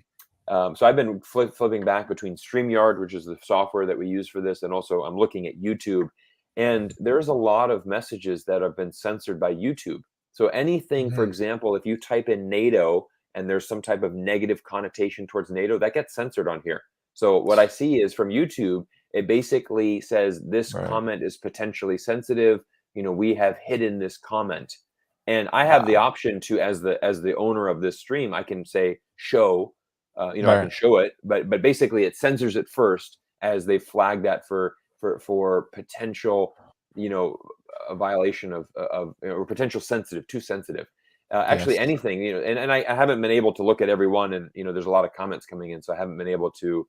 Speaker 1: Um, so I've been flipping back between StreamYard, which is the software that we use for this, and also I'm looking at YouTube. And there's a lot of messages that have been censored by YouTube. So anything, for
Speaker 2: Mhm.
Speaker 1: example, if you type in NATO and there's some type of negative connotation towards NATO, that gets censored on here. So what I see is from YouTube, it basically says this
Speaker 2: Right.
Speaker 1: comment is potentially sensitive. We have hidden this comment. And I have the
Speaker 2: Wow.
Speaker 1: option to, as the owner of this stream, I can say show, I
Speaker 2: Right.
Speaker 1: can show it, but basically it censors it first, as they flag that for potential, you know, a violation of or potential sensitive, too sensitive. Actually,
Speaker 2: Yes.
Speaker 1: anything, and I haven't been able to look at every one, and there's a lot of comments coming in, so I haven't been able to,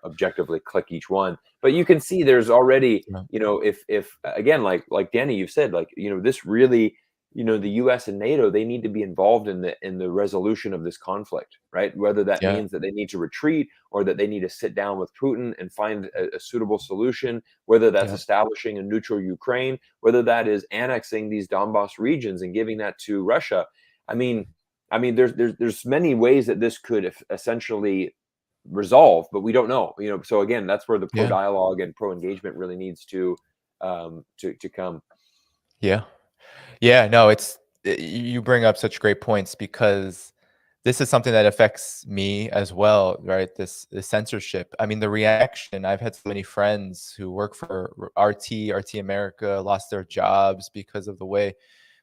Speaker 1: objectively click each one. But you can see there's already,
Speaker 2: Yeah.
Speaker 1: if again, like Danny, you've said, like, this really, the US and NATO, they need to be involved in the resolution of this conflict, right? Whether that
Speaker 2: Yeah.
Speaker 1: means that they need to retreat, or that they need to sit down with Putin and find a suitable solution, whether that's
Speaker 2: Yeah.
Speaker 1: establishing a neutral Ukraine, whether that is annexing these Donbas regions and giving that to Russia. I mean, there's many ways that this could essentially resolve, but we don't know. So again, that's where the pro
Speaker 2: Yeah.
Speaker 1: dialogue and pro engagement really needs to come.
Speaker 2: Yeah. Yeah, no, you bring up such great points because this is something that affects me as well, right? This censorship. I mean, the reaction. I've had so many friends who work for RT America, lost their jobs because of the way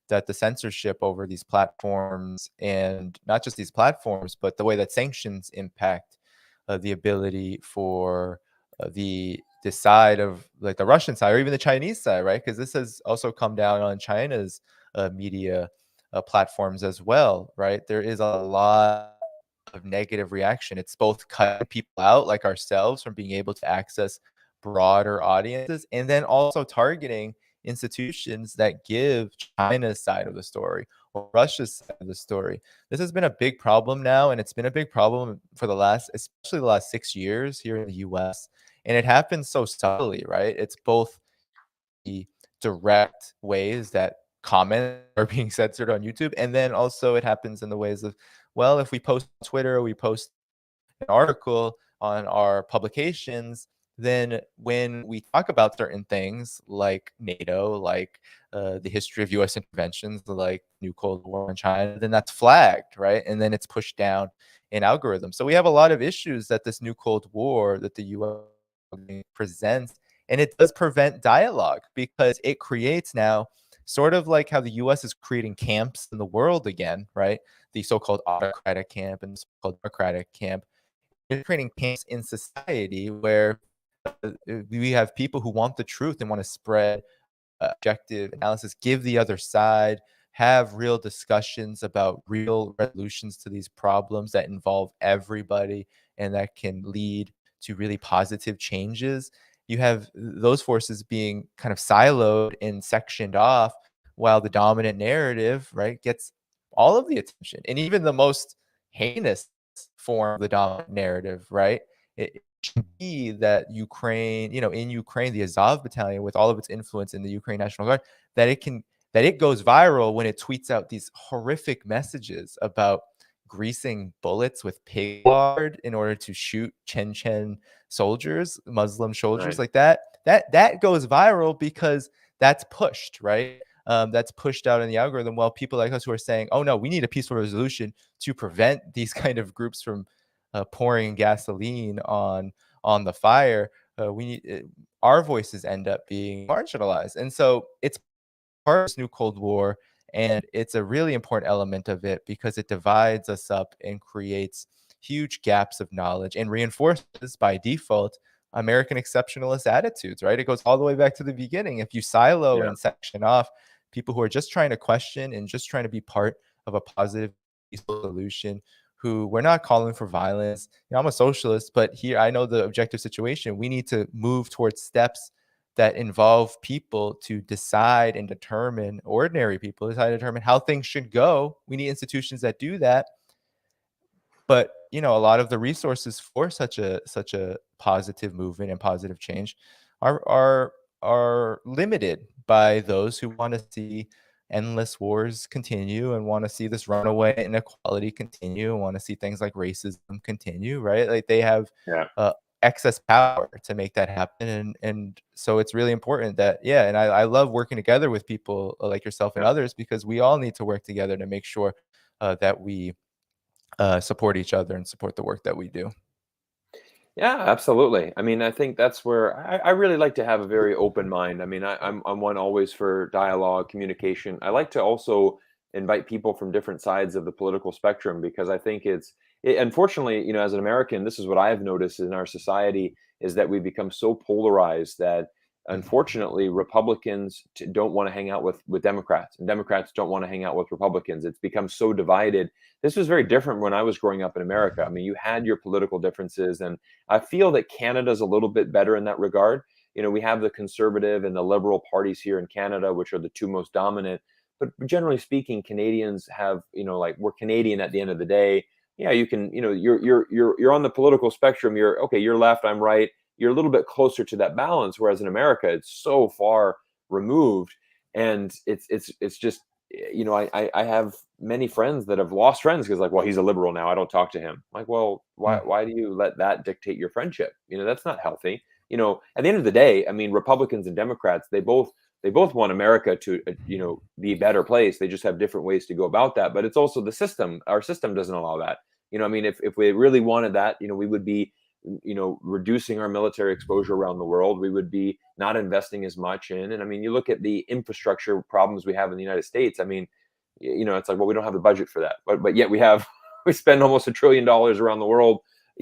Speaker 2: that the censorship over these platforms, and not just these platforms, but the way that sanctions impact the ability for the the side of like the Russian side or even the Chinese side, right? Because this has also come down on China's media platforms as well, right? There is a lot of negative reaction. It's both cutting people out like ourselves from being able to access broader audiences and then also targeting institutions that give China's side of the story or Russia's side of the story. This has been a big problem now, and it's been a big problem for the last, especially the last 6 years here in the US. And it happens so subtly, right? It's both the direct ways that comments are being censored on YouTube, and then also it happens in the ways of, well, if we post on Twitter, we post an article on our publications, then when we talk about certain things like NATO, like the history of U.S. interventions, like new Cold War in China, then that's flagged, right? And then it's pushed down in algorithms. So we have a lot of issues that this new Cold War that the U.S. presents, and it does prevent dialogue because it creates now sort of like how the U.S. is creating camps in the world again, right? The so-called autocratic camp and the so-called democratic camp. You're creating camps in society where we have people who want the truth and want to spread objective analysis, give the other side, have real discussions about real resolutions to these problems that involve everybody and that can lead to really positive changes. You have those forces being kind of siloed and sectioned off while the dominant narrative, right, gets all of the attention and even the most heinous form of the dominant narrative, right? It should be that Ukraine, in Ukraine, the Azov battalion, with all of its influence in the Ukraine National Guard, that it goes viral when it tweets out these horrific messages about greasing bullets with pig lard in order to shoot Chechen soldiers, Muslim soldiers,
Speaker 1: Right.
Speaker 2: like that. That goes viral because that's pushed, right? That's pushed out in the algorithm. While people like us who are saying, "Oh no, we need a peaceful resolution to prevent these kind of groups from pouring gasoline on the fire," we need our voices end up being marginalized, and so it's part of this new Cold War, and it's a really important element of it because it divides us up and creates huge gaps of knowledge and reinforces by default American exceptionalist attitudes, right? It goes all the way back to the beginning. If you silo
Speaker 1: Yeah.
Speaker 2: and section off people who are just trying to question and just trying to be part of a positive peaceful solution, who we're not calling for violence. I'm a socialist, but here I know the objective situation. We need to move towards steps that involve people to decide and determine, ordinary people decide to determine how things should go. We need institutions that do that. But a lot of the resources for such a positive movement and positive change are limited by those who want to see endless wars continue and want to see this runaway inequality continue and want to see things like racism continue, right? Like they have
Speaker 1: Yeah.
Speaker 2: uh, excess power to make that happen, and so it's really important that, yeah, and I love working together with people like yourself and
Speaker 1: Yeah.
Speaker 2: others because we all need to work together to make sure that we support each other and support the work that we do.
Speaker 1: Yeah, absolutely. I mean, I think that's where I really like to have a very open mind. I mean, I'm one always for dialogue, communication. I like to also invite people from different sides of the political spectrum because I think unfortunately, as an American, this is what I've noticed in our society is that we become so polarized that
Speaker 2: Mhm.
Speaker 1: unfortunately Republicans don't want to hang out with Democrats and Democrats don't want to hang out with Republicans. It's become so divided. This was very different when I was growing up in America. I mean, you had your political differences, and I feel that Canada's a little bit better in that regard. We have the conservative and the liberal parties here in Canada, which are the two most dominant. But generally speaking, Canadians have, like we're Canadian at the end of the day. Yeah, you can, you're on the political spectrum. You're okay. You're left. I'm right. You're a little bit closer to that balance. Whereas in America, it's so far removed, and it's just, I have many friends that have lost friends because like, well, he's a liberal now. I don't talk to him. Like, well, why
Speaker 2: Mm.
Speaker 1: why do you let that dictate your friendship? That's not healthy. At the end of the day, I mean, Republicans and Democrats, they both want America to be a better place. They just have different ways to go about that. But it's also the system. Our system doesn't allow that. I mean, if we really wanted that, we would be reducing our military exposure around the world. We would be not investing as much in. And I mean, you look at the infrastructure problems we have in the United States. I mean, it's like, well, we don't have the budget for that, but yet we spend almost $1 trillion around the world,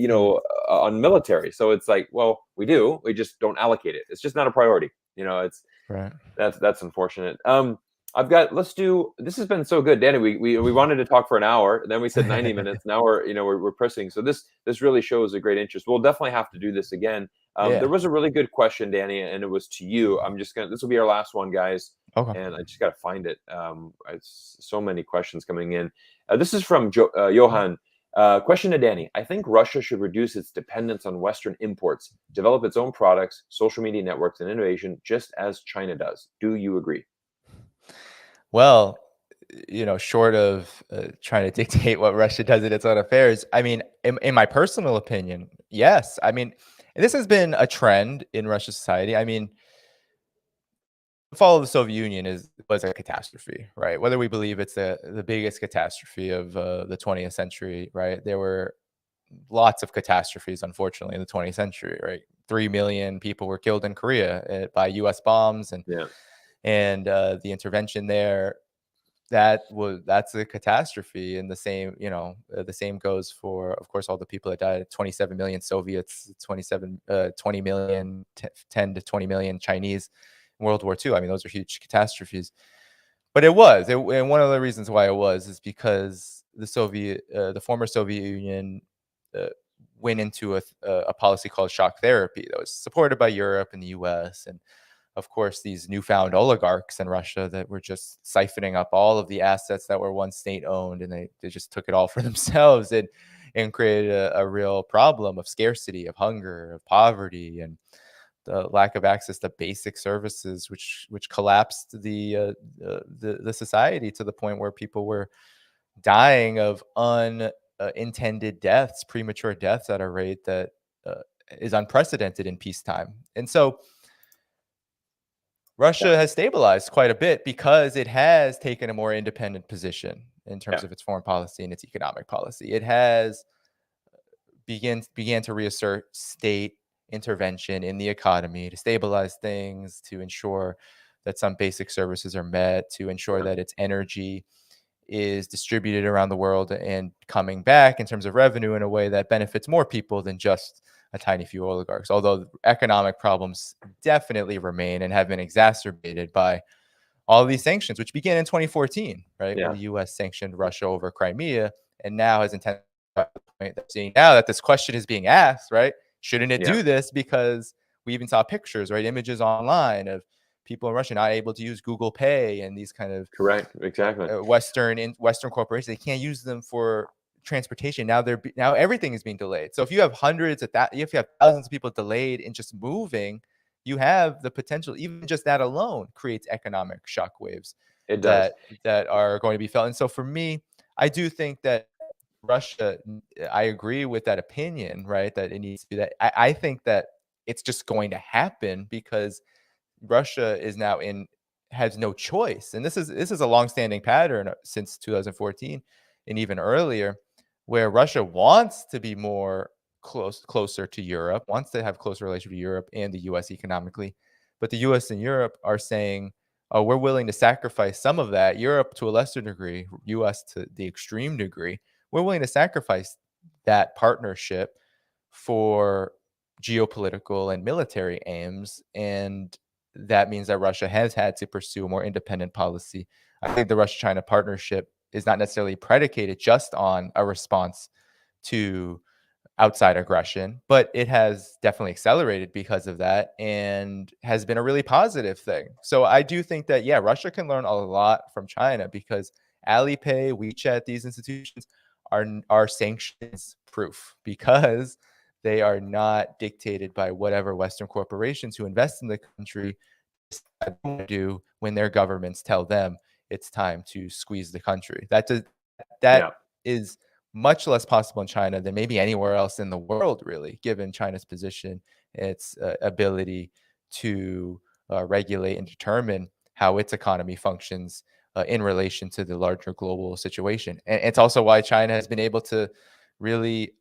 Speaker 1: on military. So it's like, well, we just don't allocate it. It's just not a priority. It's
Speaker 2: Right.
Speaker 1: that's unfortunate. This has been so good, Danny. We wanted to talk for an hour, then we said 90 minutes. Now we're pressing. So this really shows a great interest. We'll definitely have to do this again.
Speaker 2: Yeah.
Speaker 1: There was a really good question, Danny, and it was to you. This will be our last one, guys.
Speaker 2: Okay.
Speaker 1: And I just got to find it. It's so many questions coming in. This is from Johan. Question to Danny. I think Russia should reduce its dependence on Western imports, develop its own products, social media networks, and innovation, just as China does. Do you agree?
Speaker 2: Well, short of trying to dictate what Russia does in its own affairs, I mean, in my personal opinion, yes. I mean, this has been a trend in Russian society. I mean, the fall of the Soviet Union was a catastrophe, right? Whether we believe it's the biggest catastrophe of the 20th century, right? There were lots of catastrophes, unfortunately, in the 20th century, right? 3 million people were killed in Korea by U.S. bombs, and
Speaker 1: Yeah.
Speaker 2: The intervention there. That's a catastrophe. And the same goes for, of course, all the people that died. 27 million Soviets, 20 million, 10 to 20 million Chinese in World War II. I mean, those are huge catastrophes. But and one of the reasons why it was is because the former Soviet Union went into a policy called shock therapy that was supported by Europe and the U.S. and of course, these newfound oligarchs in Russia that were just siphoning up all of the assets that were once state-owned, and they just took it all for themselves and created a real problem of scarcity, of hunger, of poverty, and the lack of access to basic services, which collapsed the society to the point where people were dying of unintended deaths, premature deaths at a rate that is unprecedented in peacetime. And so Russia has stabilized quite a bit because it has taken a more independent position in terms of its foreign policy and its economic policy. It has began to reassert state intervention in the economy to stabilize things, to ensure that some basic services are met, to ensure that its energy is distributed around the world and coming back in terms of revenue in a way that benefits more people than just a tiny few oligarchs. Although economic problems definitely remain and have been exacerbated by all these sanctions, which began in 2014, right?
Speaker 1: Yeah.
Speaker 2: When the U.S. sanctioned Russia over Crimea, and now has intensified to the point that seeing now that this question is being asked, right? Shouldn't it do this? Because we even saw pictures, right? Images online of people in Russia not able to use Google Pay and these kind of
Speaker 1: Correct. Exactly.
Speaker 2: Western corporations. They can't use them for transportation. Now everything is being delayed. So if you have if you have thousands of people delayed in just moving, you have the potential, even just that alone creates economic shockwaves
Speaker 1: It does.
Speaker 2: that are going to be felt. And so for me, I do think that Russia, I agree with that opinion, right? That it needs to be that. I think that it's just going to happen because Russia has no choice. And this is a longstanding pattern since 2014 and even earlier, where Russia wants to be more closer to Europe, wants to have closer relationship with Europe and the US economically. But the US and Europe are saying, oh, we're willing to sacrifice some of that. Europe to a lesser degree, US to the extreme degree. We're willing to sacrifice that partnership for geopolitical and military aims. And that means that Russia has had to pursue a more independent policy. I think the Russia-China partnership is not necessarily predicated just on a response to outside aggression, but it has definitely accelerated because of that and has been a really positive thing. So I do think that, yeah, Russia can learn a lot from China because Alipay, WeChat, these institutions are sanctions proof because they are not dictated by whatever Western corporations who invest in the country do when their governments tell them it's time to squeeze the country. That is much less possible in China than maybe anywhere else in the world, really, given China's position, its ability to regulate and determine how its economy functions in relation to the larger global situation. And it's also why China has been able to really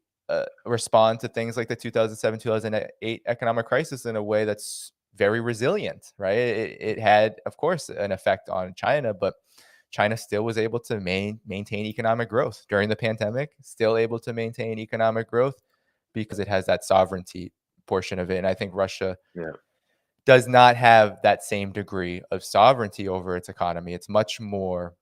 Speaker 2: respond to things like the 2007, 2008 economic crisis in a way that's very resilient, right? It had, of course, an effect on China, but China still was able to maintain economic growth during the pandemic, still able to maintain economic growth because it has that sovereignty portion of it. And I think Russia
Speaker 1: Yeah.
Speaker 2: does not have that same degree of sovereignty over its economy. It's much more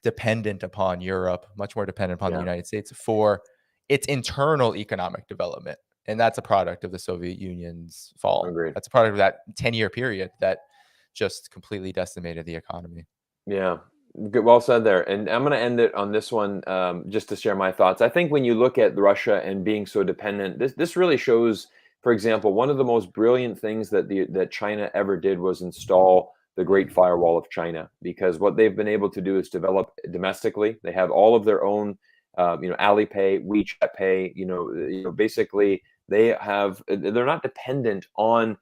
Speaker 2: dependent upon Europe, much more dependent upon the
Speaker 1: Yeah.
Speaker 2: United States for its internal economic development. And that's a product of the Soviet Union's fall.
Speaker 1: Agreed.
Speaker 2: That's a product of that 10-year period that just completely decimated the economy.
Speaker 1: Yeah. Good, well said there. And I'm going to end it on this one, just to share my thoughts. I think when you look at Russia and being so dependent, this really shows, for example, one of the most brilliant things that China ever did was install the Great Firewall of China, because what they've been able to do is develop domestically. They have all of their own, Alipay, WeChat Pay. Basically they're not dependent on,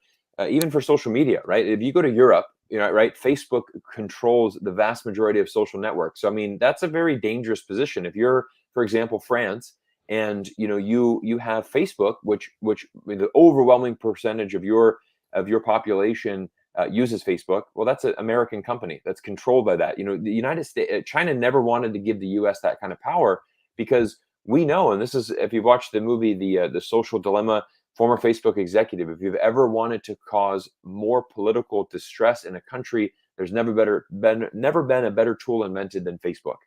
Speaker 1: even for social media, right? If you go to Europe, right, Facebook controls the vast majority of social networks. So I mean, that's a very dangerous position. If you're, for example, France, and you have Facebook, which the overwhelming percentage of your population uses Facebook. Well, that's an American company that's controlled by that. The United States, China never wanted to give the U.S. that kind of power, because we know, and this is, if you've watched the movie, the Social Dilemma, former Facebook executive, if you've ever wanted to cause more political distress in a country, there's never been a better tool invented than Facebook.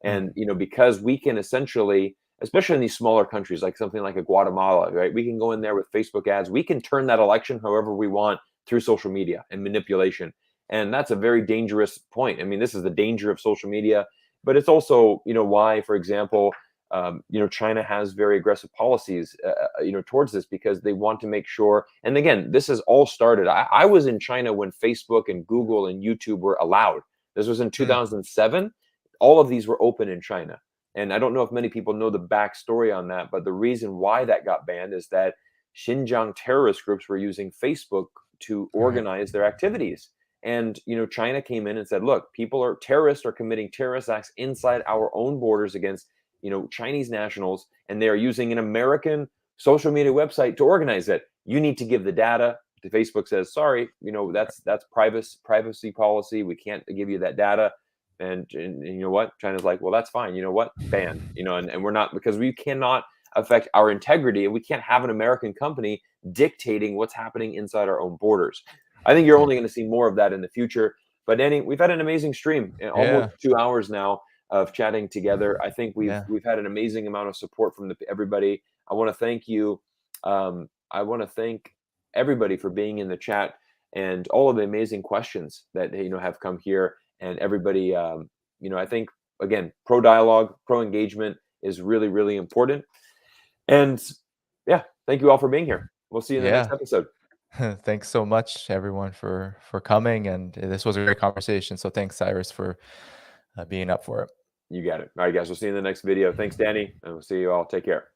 Speaker 1: And because we can essentially, especially in these smaller countries, like something like a Guatemala, right? We can go in there with Facebook ads. We can turn that election however we want through social media and manipulation. And that's a very dangerous point. I mean, this is the danger of social media, but it's also, why, for example, China has very aggressive policies, towards this, because they want to make sure. And again, this has all started. I was in China when Facebook and Google and YouTube were allowed. This was in 2007. All of these were open in China. And I don't know if many people know the backstory on that, but the reason why that got banned is that Xinjiang terrorist groups were using Facebook to
Speaker 2: Right.
Speaker 1: organize their activities. And China came in and said, look, terrorists are committing terrorist acts inside our own borders against Chinese nationals, and they are using an American social media website to organize it. You need to give the data. The Facebook says, sorry, that's privacy policy. We can't give you that data. And you know what? China's like, well, that's fine. You know what? Banned. And we're not, because we cannot affect our integrity, and we can't have an American company dictating what's happening inside our own borders. I think you're only going to see more of that in the future. But Danny, we've had an amazing stream, almost
Speaker 2: Yeah.
Speaker 1: 2 hours now of chatting together. I think we've
Speaker 2: Yeah.
Speaker 1: had an amazing amount of support from everybody. I want to thank you. I want to thank everybody for being in the chat and all of the amazing questions that have come here. And everybody, I think, again, pro dialogue, pro engagement is really, really important. And yeah, thank you all for being here. We'll see you in the next
Speaker 2: Yeah.
Speaker 1: episode.
Speaker 2: Thanks so much, everyone, for coming. And this was a great conversation. So thanks, Cyrus, for being up for it.
Speaker 1: You got it. All right, guys. We'll see you in the next video. Thanks, Danny. And we'll see you all. Take care.